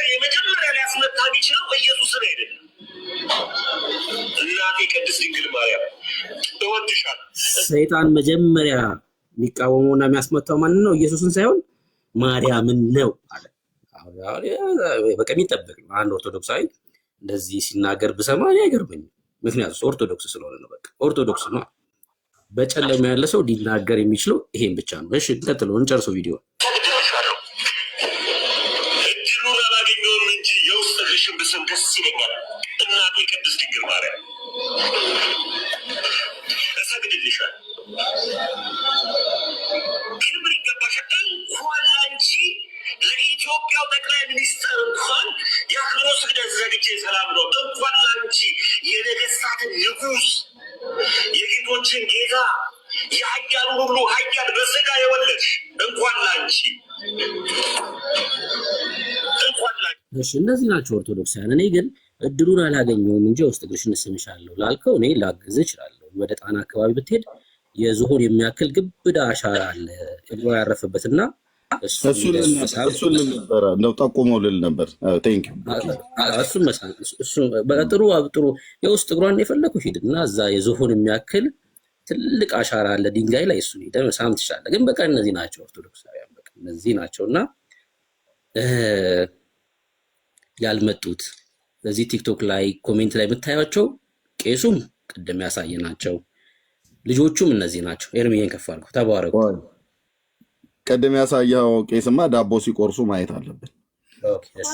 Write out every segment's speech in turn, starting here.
የመጀመሪያ ሊያስመታ የሚችለው ኢየሱስን አይደለም። እናቴ ቅድስት ድንግል ማርያም እወድሻለሁ። ሰይጣን መጀመሪያ የሚቃወመውና የሚያስመታው ማንን ነው? ኢየሱስን ሳይሆን ማርያምን ነው አለ። በቃ የሚጠበቅ ነው። አንድ ኦርቶዶክሳዊ እንደዚህ ሲናገር ብሰማ አይገርመኝም። ምክንያቱም ኦርቶዶክስ ስለሆነ ነው። በቃ ኦርቶዶክስ ነው። በጨለማ ያለ ሰው ሊናገር የሚችለው ይሄን ብቻ ነው። እሺ እንቀጥለው፣ እንጨርሰው ቪዲዮ። እድሉን አላገኘሁም እንጂ የውስጥ ግሽን ብስም ደስ ይለኛል። እናቴ ቅድስት ድንግል ማርያም እሰግድልሻል። ክብር ይገባሻል። እንኳን ላንቺ ለኢትዮጵያው ጠቅላይ ሚኒስትር እንኳን የአክብሮ ስግደት ዘግቼ ሰላም ነው። እንኳን ላንቺ የነገስታትን ንጉስ የጌቶችን ጌታ የሀያሉ ሁሉ ሀያል በስጋ የወለድሽ እንኳን ላንቺ እሺ እነዚህ ናቸው ኦርቶዶክሳውያን። እኔ ግን እድሉን አላገኘሁም እንጂ ውስጥ ግሽን ስምሻለሁ ላልከው እኔ ላግዝ እችላለሁ። ወደ ጣና አካባቢ ብትሄድ የዝሆን የሚያክል ግብዳ አሻራ አለ እግሮ ያረፈበትና እሱን ነበረ እንደው ጠቁመው ልል ነበር። ቴንክ እሱ በጥሩ የውስጥ እግሯን የፈለኩ ሂድና እዛ የዝሆን የሚያክል ትልቅ አሻራ አለ ድንጋይ ላይ፣ እሱ ሄደህ መሳም ትችላለህ። ግን በቃ እነዚህ ናቸው ኦርቶዶክሳውያን፣ በቃ እነዚህ ናቸውና ያልመጡት በዚህ ቲክቶክ ላይ ኮሜንት ላይ የምታዩቸው ቄሱም ቅድም ያሳየናቸው ልጆቹም እነዚህ ናቸው። ኤርሚዬን ከፍ አድርገው ተባረኩ። ቅድም ያሳየው ቄስማ ዳቦ ሲቆርሱ ማየት አለብን። ኦኬ እሺ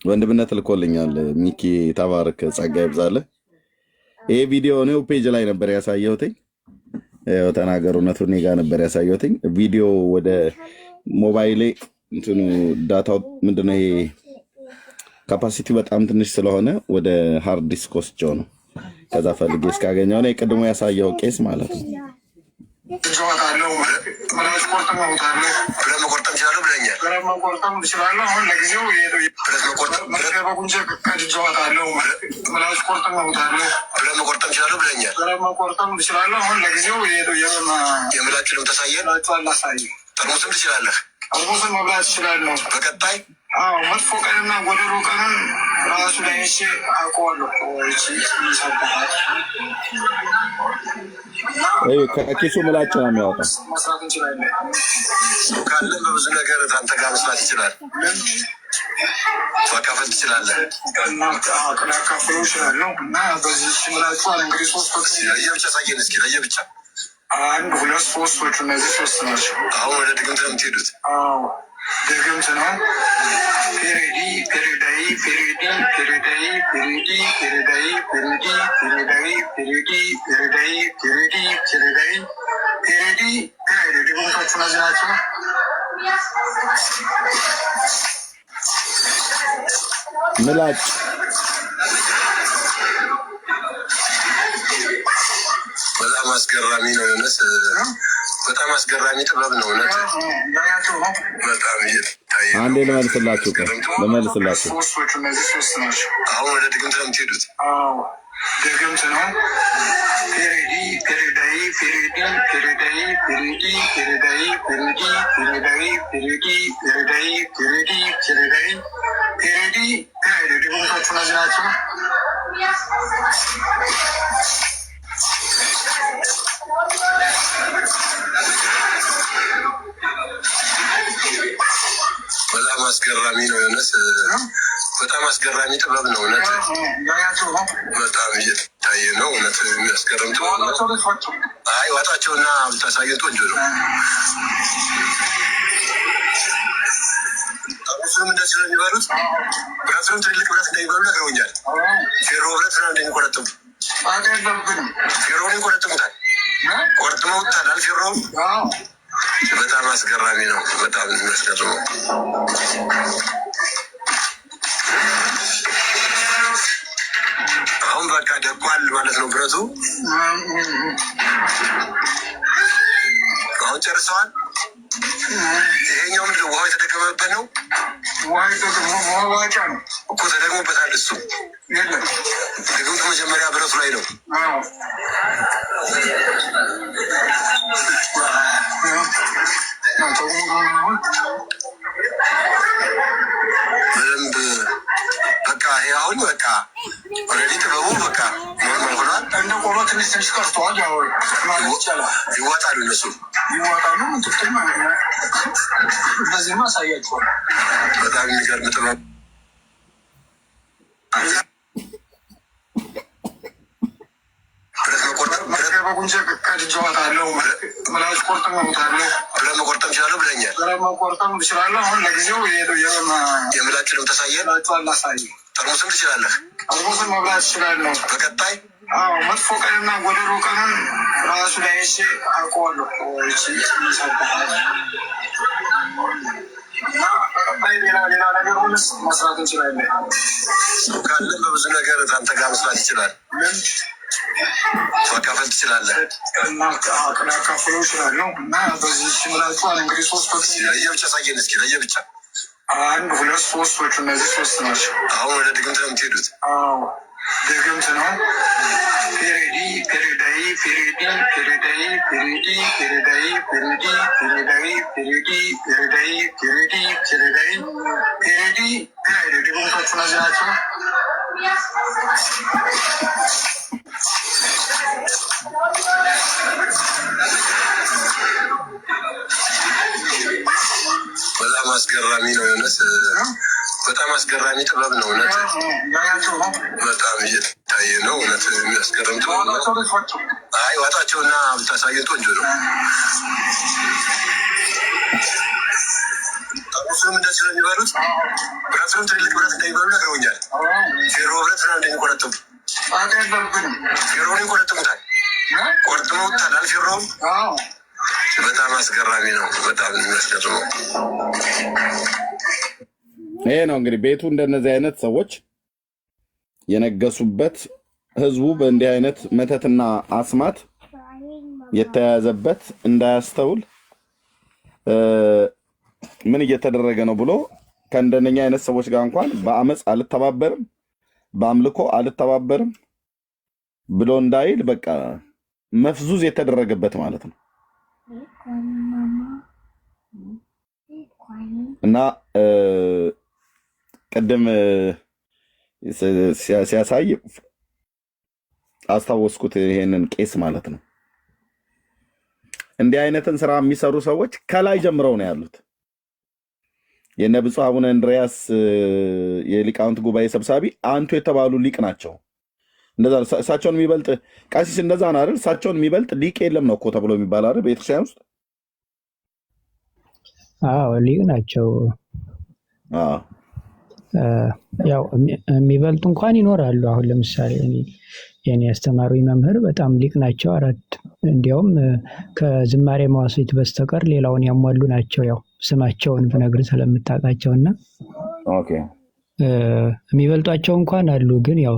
ወንድምነት ልኮልኛል። ሚኪ ተባረክ፣ ጸጋ ይብዛልህ። ይሄ ቪዲዮ ነው ፔጅ ላይ ነበር ያሳየሁትኝ። ያው ተናገሩነቱ እኔ ጋር ነበር ያሳየሁትኝ። ቪዲዮ ወደ ሞባይሌ እንትኑ ዳታው ምንድነው ይሄ ካፓሲቲ በጣም ትንሽ ስለሆነ ወደ ሃርድ ዲስክ ወስጄው ነው። ከዛ ፈልጌ እስካገኘው ነው ቅድሞ ያሳየው ቄስ ማለት ነው። በቀጣይ መጥፎ ቀንና ጎደሎ ቀንን ራሱ ላይ እሺ አውቀዋለሁ። ከኪሱ ምላጭ ነው የሚያወጣው። መስራት እንችላለን ካለን በብዙ ነገር አንተ ጋር መስራት ይችላል። ማካፈል ትችላለህ እና አካፍሉ ይችላል እና በዚህ ምላጭ እንግዲህ ሶስት ለየብቻ ሳየን እስኪ ለየብቻ አንድ ሁለት ሶስቶቹ እነዚህ ሶስት ናቸው። አሁን ወደ ድግምት ነው የምትሄዱት? ድግምት ነው። ፔሬዲ ፔሬዳይ ፔሬዲ ፔሬዳይ ፔሬዲ ፔሬዳይ ፔሬዲ ፔሬዳይ ፔሬዲ ፔሬዳይ ፔሬዲ ፔሬዳይ ፔሬዲ ፔሬዲ ድግምቶቹ እነዚህ ናቸው። ምላጭ በጣም አስገራሚ ነው። የሆነስ በጣም አስገራሚ ጥበብ ነው። እውነት በጣም ይታይ። አንዴ ለመልስላችሁ ለመልስላችሁ አሁን ወደ ድግምት ነው የምትሄዱት? ድግምት ነው። ፔሬዲ ፔሬዳይ ፔሬዲ ፔሬዳይ ፔሬዲ ፔሬዳይ ፔሬዲ ፔሬዳይ ፔሬዲ ፔሬዳይ ፔሬዲ ፔሬዳይ ፔሬዲ ፔሬዲ ድግምቶቹ እነዚህ ናቸው። በጣም አስገራሚ ነው። የሆነስ በጣም አስገራሚ ጥበብ ነው። እውነት በጣም እየታየ ነው። እውነት የሚያስገርም ጥበብ ነው። አይ ዋጣቸውና ብታሳየን ቆንጆ ነው። አሁንም እንደዚህ ነው የሚባሉት። ብረትንም ትልቅ ብረት እንደሚባሉ ነግረውኛል። ፌሮ ብረት ነው እንደሚቆረጥሙ ፌሮን ይቆረጥሙታል። ቆርጥመውታል አልፌሮም። በጣም አስገራሚ ነው። በጣም የሚያስገርመው አሁን በቃ ደቋል ማለት ነው ብረቱ። አሁን ጨርሰዋል። ይሄኛው ምንድን ውሃ የተደገመበት ነው። ዋጫ ነው እኮ ተደግሞበታል። እሱ ድግምቱ መጀመሪያ ብረቱ ላይ ነው። አሁን በቃ ኦልሬዲ ጥበቡ በቃ ኖርማል ሆኗል። እንደ ቆሎ ትንሽ ትንሽ ቀርተዋል። ያው ማለት ይቻላል ይዋጣሉ፣ እነሱ ይዋጣሉ። ትክክል ማለት ነው። በዚህ ማሳያቸዋል። በጣም የሚገርም ጥበብ በጉንጀ ቀድጀዋታለሁ። ምላጭ ቆርጠም አውጣለሁ። ብለን መቆርጠም ይችላለሁ ብለኛል። ብለን መቆርጠም ትችላለህ። አሁን ለጊዜው የምላጭ ነው ተሳየን። ጠርሙስም ትችላለህ። ጠርሙስም መብላት ትችላለህ። በቀጣይ መጥፎ ቀንና ጎደሎ ቀኑን ራሱ ላይ ሴ አውቀዋለሁ። በቀጣይ ሌላ ነገር ሆንስ መስራት እንችላለን። ሰው ካለ በብዙ ነገር አንተ ጋር መስራት ይችላል። ማካፈል ትችላለህ። ከናካፍሎ ይችላለሁ እና በዚህ ሲምላችኋል እንግዲህ ሶስቶች ለየብቻ ሳየን እስኪ ለየብቻ 1 2 3 እነዚህ 3 ናቸው። አሁን ወደ ድግምት ነው የምትሄዱት? ድግምት ነው። ፔሬዲ ፔሬዳይ ፔሬዲ ፔሬዳይ ፔሬዲ ፔሬዳይ ፔሬዲ ፔሬዳይ ፔሬዲ ፔሬዳይ ፔሬዲ ፔሬዳይ ፔሬዲ ፔሬዲ ድግምቶቹ እነዚህ ናቸው። በጣም አስገራሚ ነው የሆነስ በጣም አስገራሚ ጥበብ ነው እውነት። በጣም እየታየ ነው እውነት የሚያስገርም ጥበብ ነው። አይ ዋጣቸውና ብታሳየን ቆንጆ ነው። ጠርሙሱንም እንደዚህ ነው የሚበሉት። ብረቱንም ትልቅ ብረት እንደሚበሉ ነግረውኛል። ፌሮ ብረት ና እንደሚቆረጥሙ ፌሮን ይቆረጥሙታል። ቆርጥመውታል ፌሮውን። በጣም አስገራሚ ነው። በጣም የሚያስገርመው ይሄ ነው እንግዲህ ቤቱ እንደነዚህ አይነት ሰዎች የነገሱበት፣ ህዝቡ በእንዲህ አይነት መተትና አስማት የተያዘበት እንዳያስተውል ምን እየተደረገ ነው ብሎ ከእንደነኛ አይነት ሰዎች ጋር እንኳን በአመፅ አልተባበርም፣ በአምልኮ አልተባበርም ብሎ እንዳይል በቃ መፍዙዝ የተደረገበት ማለት ነው። እና ቅድም ሲያሳይ አስታወስኩት ይሄንን ቄስ ማለት ነው። እንዲህ አይነትን ስራ የሚሰሩ ሰዎች ከላይ ጀምረው ነው ያሉት። የነ ብፁዕ አቡነ እንድርያስ የሊቃውንት ጉባኤ ሰብሳቢ አንቱ የተባሉ ሊቅ ናቸው። እንደዛ እሳቸውን የሚበልጥ ቀሲስ እንደዛ ነው አይደል? እሳቸውን የሚበልጥ ሊቅ የለም ነው እኮ ተብሎ የሚባል አይደል? ቤተክርስቲያን ውስጥ ሊቅ ናቸው። ያው የሚበልጡ እንኳን ይኖራሉ። አሁን ለምሳሌ የኔ አስተማሪ መምህር በጣም ሊቅ ናቸው። እንዲያውም ከዝማሬ መዋሥዕት በስተቀር ሌላውን ያሟሉ ናቸው። ያው ስማቸውን ብነግር ስለምታውቃቸውና የሚበልጧቸው እንኳን አሉ። ግን ያው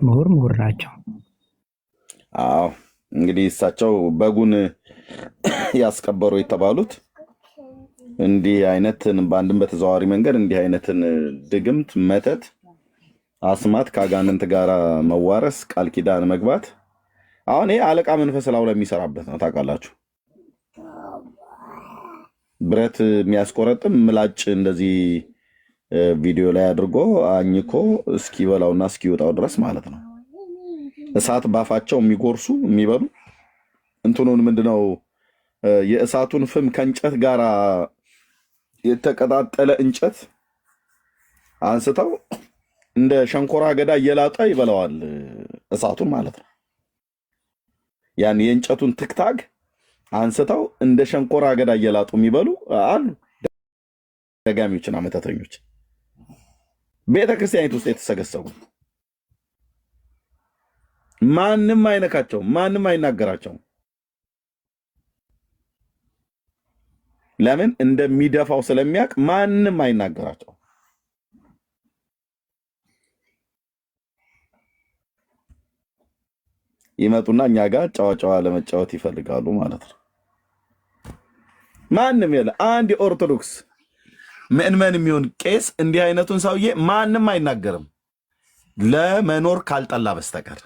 ምሁር ናቸው። እንግዲህ እሳቸው በጉን ያስቀበሩ የተባሉት እንዲህ አይነትን በአንድም በተዘዋዋሪ መንገድ እንዲህ አይነትን ድግምት፣ መተት፣ አስማት ከአጋንንት ጋር መዋረስ፣ ቃል ኪዳን መግባት። አሁን ይሄ አለቃ መንፈስ ላው ለሚሰራበት ነው። ታውቃላችሁ፣ ብረት የሚያስቆረጥም ምላጭ እንደዚህ ቪዲዮ ላይ አድርጎ አኝኮ እስኪበላውና እስኪወጣው ድረስ ማለት ነው። እሳት ባፋቸው የሚጎርሱ የሚበሉ እንትኑን ምንድነው የእሳቱን ፍም ከእንጨት ጋር የተቀጣጠለ እንጨት አንስተው እንደ ሸንኮራ አገዳ እየላጠ ይበላዋል እሳቱን ማለት ነው። ያን የእንጨቱን ትክታግ አንስተው እንደ ሸንኮራ አገዳ እየላጡ የሚበሉ አሉ። ደጋሚዎችና መተተኞች ቤተክርስቲያኒት ውስጥ የተሰገሰጉ ማንም አይነካቸው፣ ማንም አይናገራቸው። ለምን እንደሚደፋው ስለሚያውቅ ማንም አይናገራቸው። ይመጡና እኛ ጋር ጨዋጨዋ ለመጫወት ይፈልጋሉ ማለት ነው። ማንም የለ። አንድ የኦርቶዶክስ ምዕመን የሚሆን ቄስ እንዲህ አይነቱን ሰውዬ ማንም አይናገርም፣ ለመኖር ካልጠላ በስተቀር።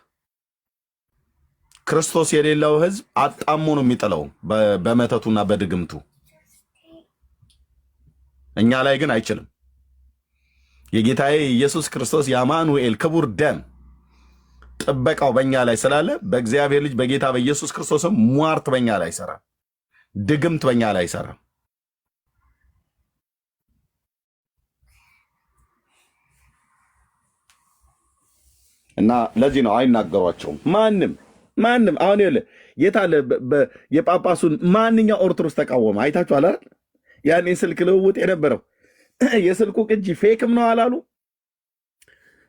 ክርስቶስ የሌለው ሕዝብ አጣሞ ነው የሚጥለው በመተቱና በድግምቱ። እኛ ላይ ግን አይችልም። የጌታዬ ኢየሱስ ክርስቶስ የአማኑኤል ክቡር ደም ጥበቃው በእኛ ላይ ስላለ በእግዚአብሔር ልጅ በጌታ በኢየሱስ ክርስቶስም ሟርት በእኛ ላይ አይሰራም፣ ድግምት በእኛ ላይ አይሰራም። እና ለዚህ ነው አይናገሯቸውም። ማንም አሁን የታለ የጳጳሱን ማንኛው ኦርቶዶክስ ተቃወመ? አይታችኋል አይደል? ያን የስልክ ልውውጥ የነበረው የስልኩ ቅጂ ፌክም ነው አላሉ።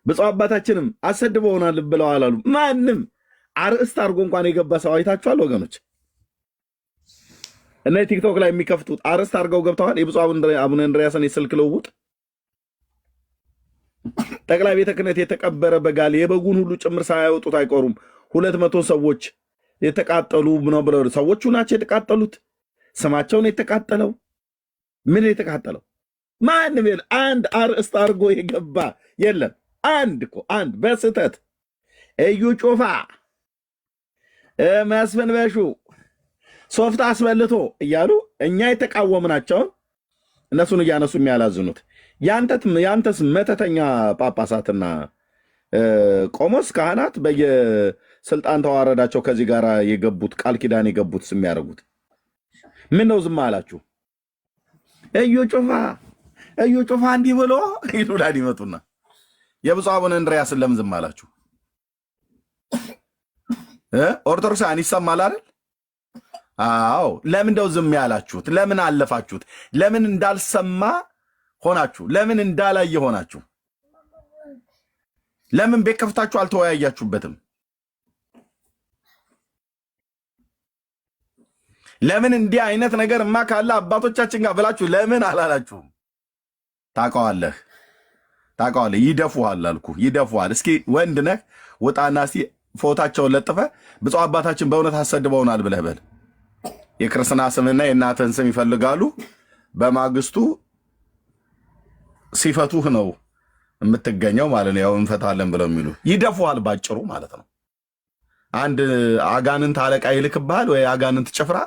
ብፁዕ አባታችንም አሰድበውናል ብለው አላሉ። ማንም አርእስት አድርጎ እንኳን የገባ ሰው አይታችኋል ወገኖች? እና ቲክቶክ ላይ የሚከፍቱት አርእስት አድርገው ገብተዋል። የብፁዕ አቡነ እንድርያስን የስልክ ልውውጥ ጠቅላይ ቤተ ክህነት የተቀበረ በጋል የበጉን ሁሉ ጭምር ሳያወጡት አይቆሩም 200 ሰዎች የተቃጠሉ ነው ብለው ሰዎቹ ናቸው የተቃጠሉት። ስማቸውን የተቃጠለው ምን የተቃጠለው ማንም የለ። አንድ አርእስት አድርጎ የገባ የለም። አንድ በስህተት እዩ ጩፋ መስፍን በሹ ሶፍት አስበልቶ እያሉ እኛ የተቃወምናቸውን እነሱን እያነሱ የሚያላዝኑት ያንተስ መተተኛ ጳጳሳትና ቆሞስ ካህናት በየስልጣን ተዋረዳቸው ከዚህ ጋር የገቡት ቃል ኪዳን የገቡት የሚያደርጉት ምን ነው? ዝም አላችሁ? እዩ ጩፋ እንዲህ ብሎ ይሉላል ይመጡና የብፁዕ አቡነ እንድርያስን ለምን ዝም አላችሁ? ኦርቶዶክሳን ይሰማል አይደል? አዎ። ለምን እንደው ዝም ያላችሁት? ለምን አለፋችሁት? ለምን እንዳልሰማ ሆናችሁ? ለምን እንዳላየ ሆናችሁ? ለምን ቤት ከፍታችሁ አልተወያያችሁበትም? ለምን እንዲህ አይነት ነገርማ ካለ አባቶቻችን ጋር ብላችሁ ለምን አላላችሁም? ታውቀዋለህ፣ ይደፉሃል አልኩ፣ ይደፉሃል። እስኪ ወንድ ነህ ውጣና እስኪ ፎታቸውን ለጥፈ ብፁዕ አባታችን በእውነት አሰድበውናል ብለህ በል። የክርስትና ስምና የእናትህን ስም ይፈልጋሉ። በማግስቱ ሲፈቱህ ነው የምትገኘው ማለት ነው። ያው እንፈታለን ብለው የሚሉ ይደፉሃል፣ ባጭሩ ማለት ነው። አንድ አጋንንት አለቃ ይልክብሃል ወይ አጋንንት ጭፍራ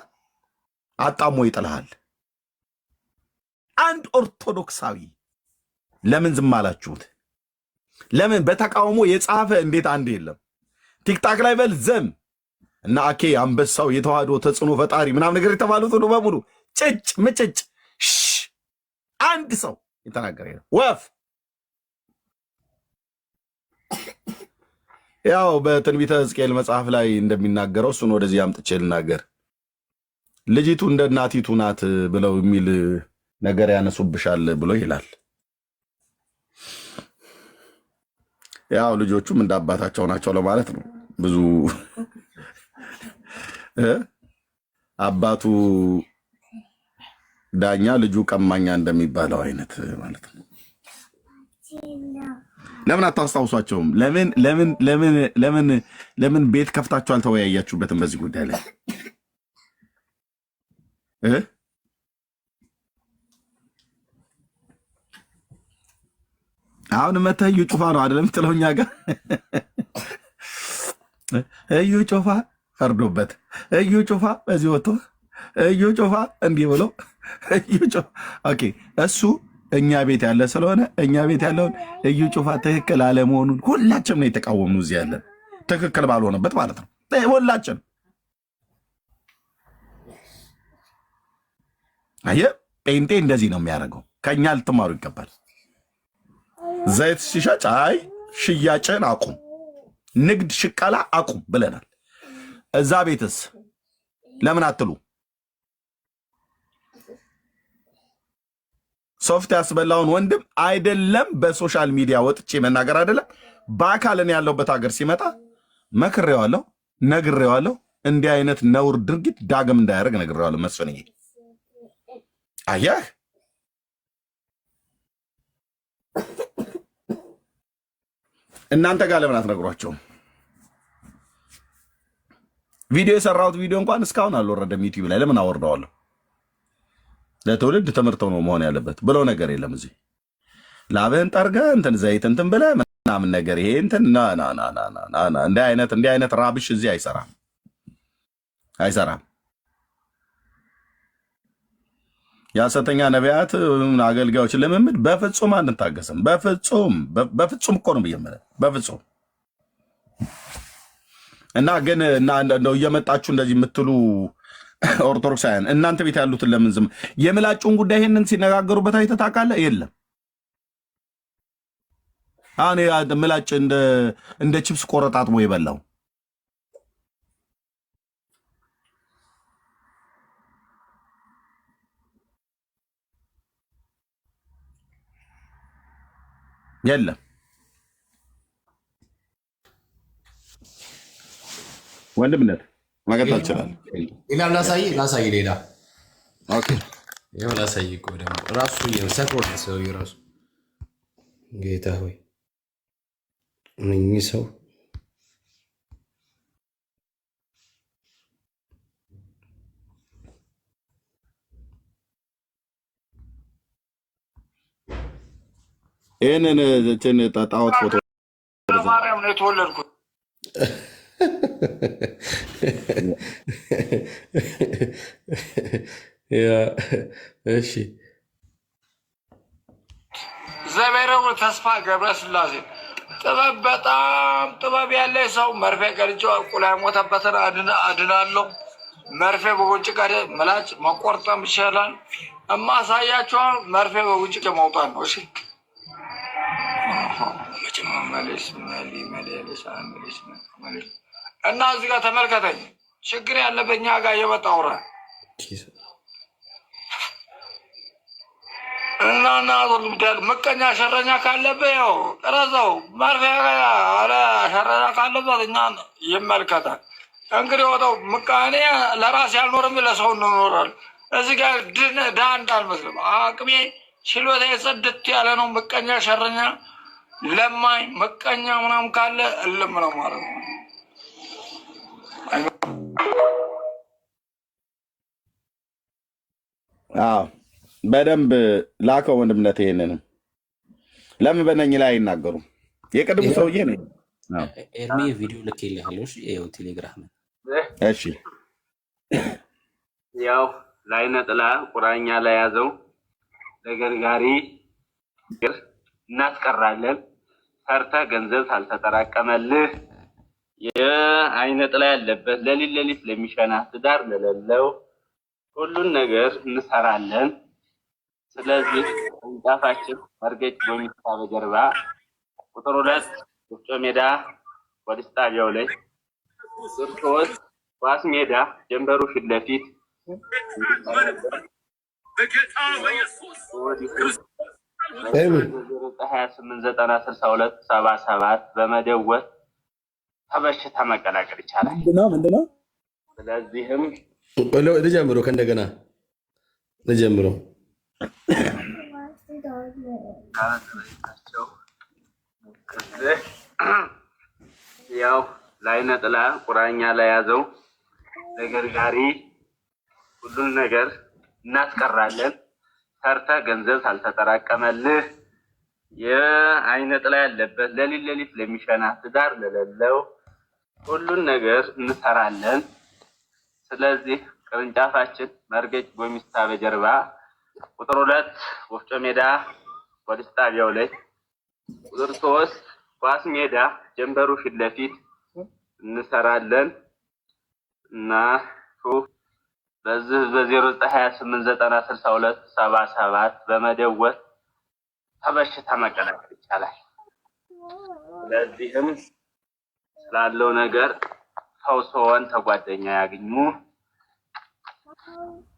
አጣሞ ይጥልሃል። አንድ ኦርቶዶክሳዊ ለምን ዝም አላችሁት? ለምን በተቃውሞ የጻፈ እንዴት አንድ የለም? ቲክታክ ላይ በል ዘም እና አኬ አንበሳው የተዋህዶ ተጽዕኖ ፈጣሪ ምናምን ነገር የተባሉት ሁሉ በሙሉ ጭጭ ምጭጭ አንድ ሰው የተናገረ ወፍ ያው በትንቢተ ሕዝቅኤል መጽሐፍ ላይ እንደሚናገረው እሱን ወደዚህ አምጥቼ ልናገር። ልጅቱ እንደ እናቲቱ ናት ብለው የሚል ነገር ያነሱብሻል ብሎ ይላል። ያው ልጆቹም እንደ አባታቸው ናቸው ለማለት ነው። ብዙ አባቱ ዳኛ ልጁ ቀማኛ እንደሚባለው አይነት ማለት ነው። ለምን አታስታውሷቸውም? ለምን ቤት ከፍታችሁ አልተወያያችሁበትም በዚህ ጉዳይ ላይ? አሁን መተህ እዩ ጩፋ ነው አይደለም ትለውኛ ጋር እዩ ጩፋ ፈርዶበት እዩ ጩፋ በዚህ ወጥቶ እዩ ጩፋ እንዲህ ብሎ እዩ ጩፋ ኦኬ። እሱ እኛ ቤት ያለ ስለሆነ እኛ ቤት ያለውን እዩ ጩፋ ትክክል አለመሆኑን ሁላችንም ነው የተቃወምነው። እዚህ ያለን ትክክል ባልሆነበት ማለት ነው ሁላችን። አየህ ጴንጤ እንደዚህ ነው የሚያደርገው። ከእኛ ልትማሩ ይገባል። ዘይት ሲሸጭ አይ ሽያጭን አቁም፣ ንግድ ሽቀላ አቁም ብለናል። እዛ ቤትስ ለምን አትሉ? ሶፍት ያስበላውን ወንድም አይደለም በሶሻል ሚዲያ ወጥቼ መናገር አይደለም በአካልን ያለውበት ሀገር ሲመጣ መክሬዋለሁ፣ ነግሬዋለሁ። እንዲህ አይነት ነውር ድርጊት ዳግም እንዳያደርግ ነግሬዋለሁ። መስፍንዬ አየህ እናንተ ጋር ለምን አትነግሯቸውም? ቪዲዮ የሰራሁት ቪዲዮ እንኳን እስካሁን አልወረደም ዩቲዩብ ላይ። ለምን አወርደዋለሁ? ለትውልድ ትምህርት ነው መሆን ያለበት ብለው ነገር የለም። እዚህ ላብህን ጠርገህ እንትን ዘይት እንትን ብለህ ምናምን ነገር ይሄ እንትን እንዲህ አይነት ራብሽ እዚህ አይሰራም። የሐሰተኛ ነቢያት አገልጋዮች ልምምድ በፍጹም አንታገስም። በፍጹም እኮ ነው ብየመረ በፍጹም እና ግን እንደው እየመጣችሁ እንደዚህ የምትሉ ኦርቶዶክሳውያን እናንተ ቤት ያሉትን ለምን ዝም የምላጩን ጉዳይ ይሄንን ሲነጋገሩበት አይተህ ታውቃለህ? የለም አሁን ምላጭ እንደ ቺፕስ ቆረጣጥሞ የበላው የለም። ወንድምነት መቀጠል ይችላል። ሌላ ላሳይ ሌላ ኦኬ፣ ይኸው ላሳይ እኮ ደግሞ ራሱ ሰክሮ ሰው ራሱ ጌታ ሆይ እነኚህ ሰው ይህንን ጣዖት ፎቶ ማርያም ነው የተወለድኩት። እሺ ዘቤረው ተስፋ ገብረስላሴ ጥበብ በጣም ጥበብ ያለ ሰው መርፌ ቀርጬ ቁላይ ሞተበትን አድናለሁ። መርፌ በውጭ ቀደ ምላጭ መቆርጠም ይችላል። እማሳያቸው መርፌ በውጭ ከመውጣት ነው። እሺ እና እዚህ ጋር ተመልከተኝ። ችግር ያለበኛ ጋር እየመጣ አውራ እና ምቀኛ ሸረኛ ካለብህ ያው ቅረዘው መርፌ ሸረኛ ካለበት እኛ ይመልከታል። እንግዲህ ወጣው ምቃኔ ለራስ ያልኖርም ለሰው እንኖራል። እዚህ ጋር ድሃ እንዳልመስልም አቅሜ ችሎታ የጸድት ያለ ነው። ምቀኛ ሸረኛ ለማኝ ምቀኛ ምናምን ካለ እልም ነው ማለት ነው። በደንብ ላከው ወንድምነት። ይሄንንም ለምን በነኝ ላይ አይናገሩም? የቅድሙ ሰውዬ ነው። ኤርሚ ቪዲዮ ልኬልሃለሁ። እሺ ይኸው ቴሌግራም። እሺ ያው ላይ ነጥላ ቁራኛ ላይ ያዘው ለገርጋሪ እናስቀራለን። ሰርተ ገንዘብ ሳልተጠራቀመልህ የአይነ ጥላ ያለበት ለሊት ለሚሸና ትዳር ለሌለው ሁሉን ነገር እንሰራለን። ስለዚህ እንጣፋችን መርገጭ በሚታ በጀርባ ቁጥር 2 ወፍጮ ሜዳ ፖሊስ ጣቢያው ላይ ቁጥር 3 ኳስ ሜዳ ጀንበሩ ፊት ለፊት በጌታ በኢየሱስ 28906277 በመደወል ከበሽታ መቀላቀል ይቻላል። ምንድነው? ስለዚህም ልጀምሮ ከእንደገና ልጀምሮ ያው ላይነ ጥላ ቁራኛ ላይ ያዘው ለገርጋሪ ሁሉን ነገር እናስቀራለን። ሰርተ ገንዘብ ሳልተጠራቀመልህ የአይነ ጥላ ያለበት ለሊት ለሚሸና ትዳር ለሌለው ሁሉን ነገር እንሰራለን። ስለዚህ ቅርንጫፋችን መርገጭ ጎሚስታ በጀርባ ቁጥር 2 ወፍጮ ሜዳ ፖሊስ ጣቢያው ላይ ቁጥር 3 ኳስ ሜዳ ጀንበሩ ፊት ለፊት እንሰራለን እና በዚህ በ0928906277 በመደወል ከበሽታ መቀላቀል ይቻላል። ስለዚህም ስላለው ነገር ሰውን ተጓደኛ ያግኙ።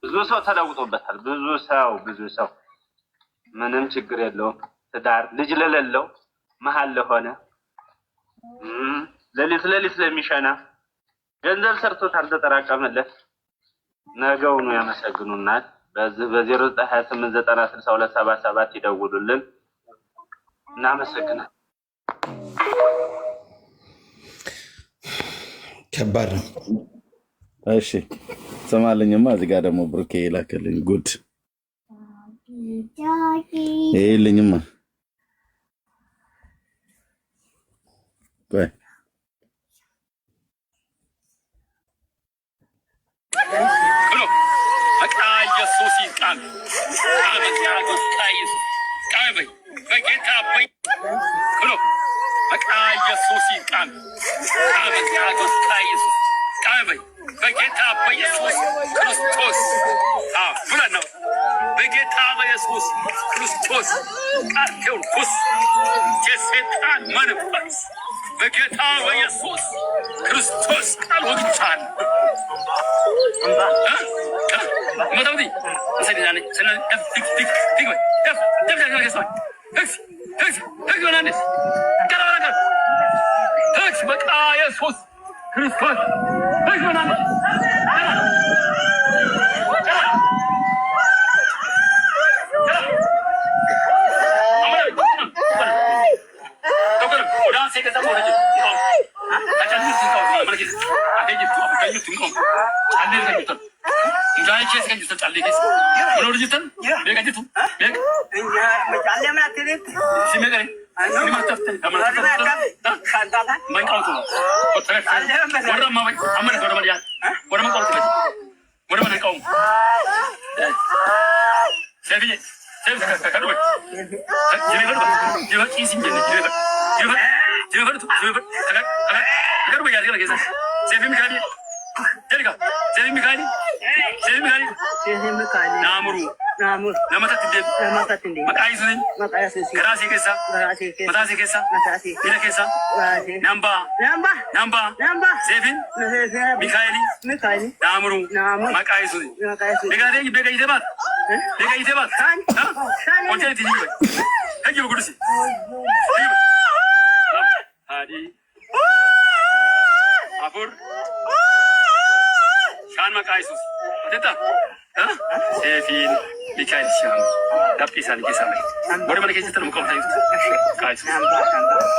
ብዙ ሰው ተለውጦበታል። ብዙ ሰው ምንም ችግር የለውም። ትዳር ልጅ ለሌለው መሀል ለሆነ ለሊት ለሚሸና ገንዘብ ሰርቶት አልተጠራቀመለት ነገውኑ ያመሰግኑናል። በዚህ በ0928906277 ይደውሉልን። እናመሰግናለን። ከባድ ነው። እሺ ሰማልኝማ። እዚህ ጋር ደግሞ ብሩኬ ይላከልኝ ጉድ ይልኝማ ቆይ በቃ ኢየሱስ ይቃል አበይ ክሎ በቃ ኢየሱስ ይቃም አመጣቶስ ኢየሱስ ቃበይ በጌታ በኢየሱስ ክርስቶስ ብለና በጌታ በኢየሱስ ክርስቶስ ቃርቴው ኩስ የሰይጣን መንፈስ በጌታ በኢየሱስ ክርስቶስ ቃል ወግቻል መጣውዲ ሰይዳኔ ሰነ ዲክ ዲክ ዲክ ደፍ ደፍ ደፍ በቃ ኢየሱስ ክርስቶስ Sevin Mikael Şam. Dapisan kesamay. Bora mana kesi tanım kau tahu. Kais.